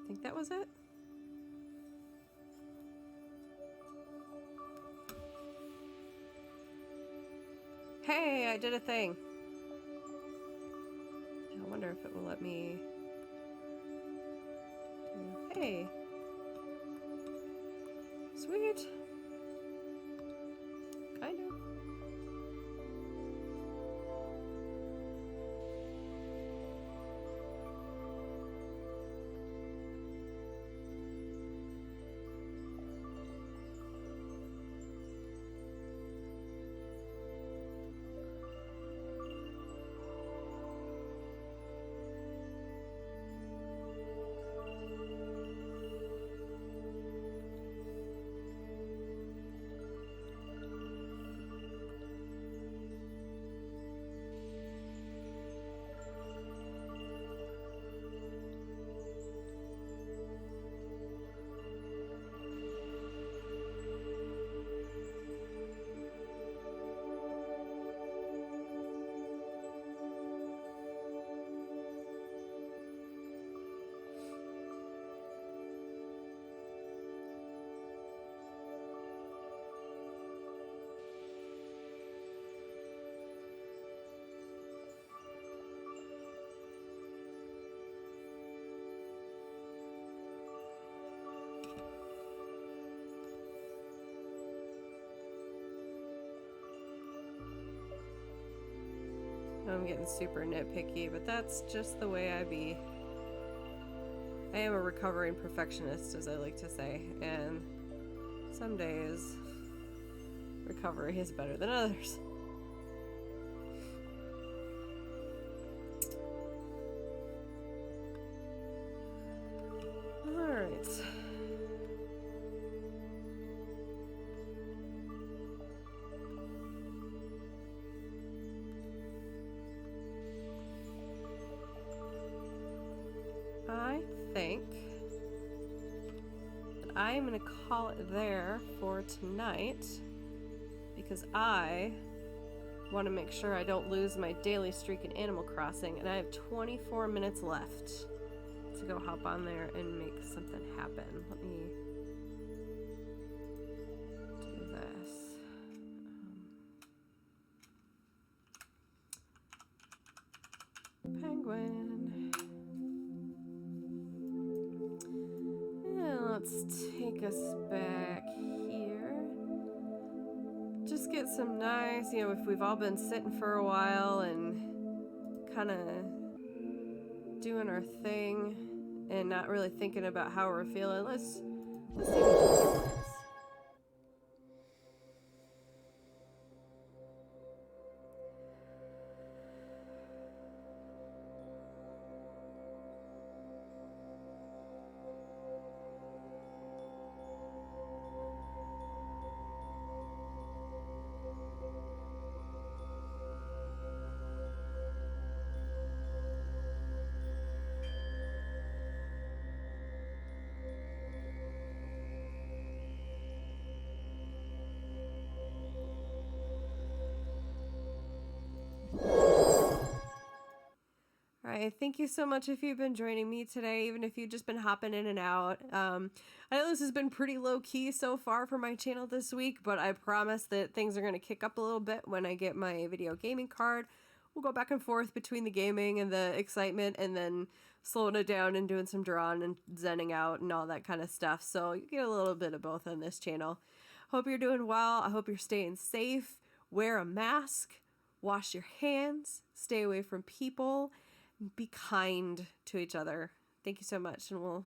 I think that was it. Hey, I did a thing. I wonder if it will let me do... Hey. Sweet. Kind of. I'm getting super nitpicky, but that's just the way I be. I am a recovering perfectionist, as I like to say, and some days recovery is better than others. Alright. think that I am going to call it there for tonight because I want to make sure I don't lose my daily streak in Animal Crossing, and I have 24 minutes left to go hop on there and make something happen. Let me do this. Penguin. And let's take us back here. Just get some nice, if we've all been sitting for a while and kind of doing our thing and not really thinking about how we're feeling, let's take a few minutes. All right, thank you so much if you've been joining me today, even if you've just been hopping in and out. I know this has been pretty low-key so far for my channel this week, but I promise that things are going to kick up a little bit when I get my video gaming card. We'll go back and forth between the gaming and the excitement and then slowing it down and doing some drawing and zenning out and all that kind of stuff. So you get a little bit of both on this channel. Hope you're doing well. I hope you're staying safe. Wear a mask. Wash your hands. Stay away from people. Be kind to each other. Thank you so much, and we'll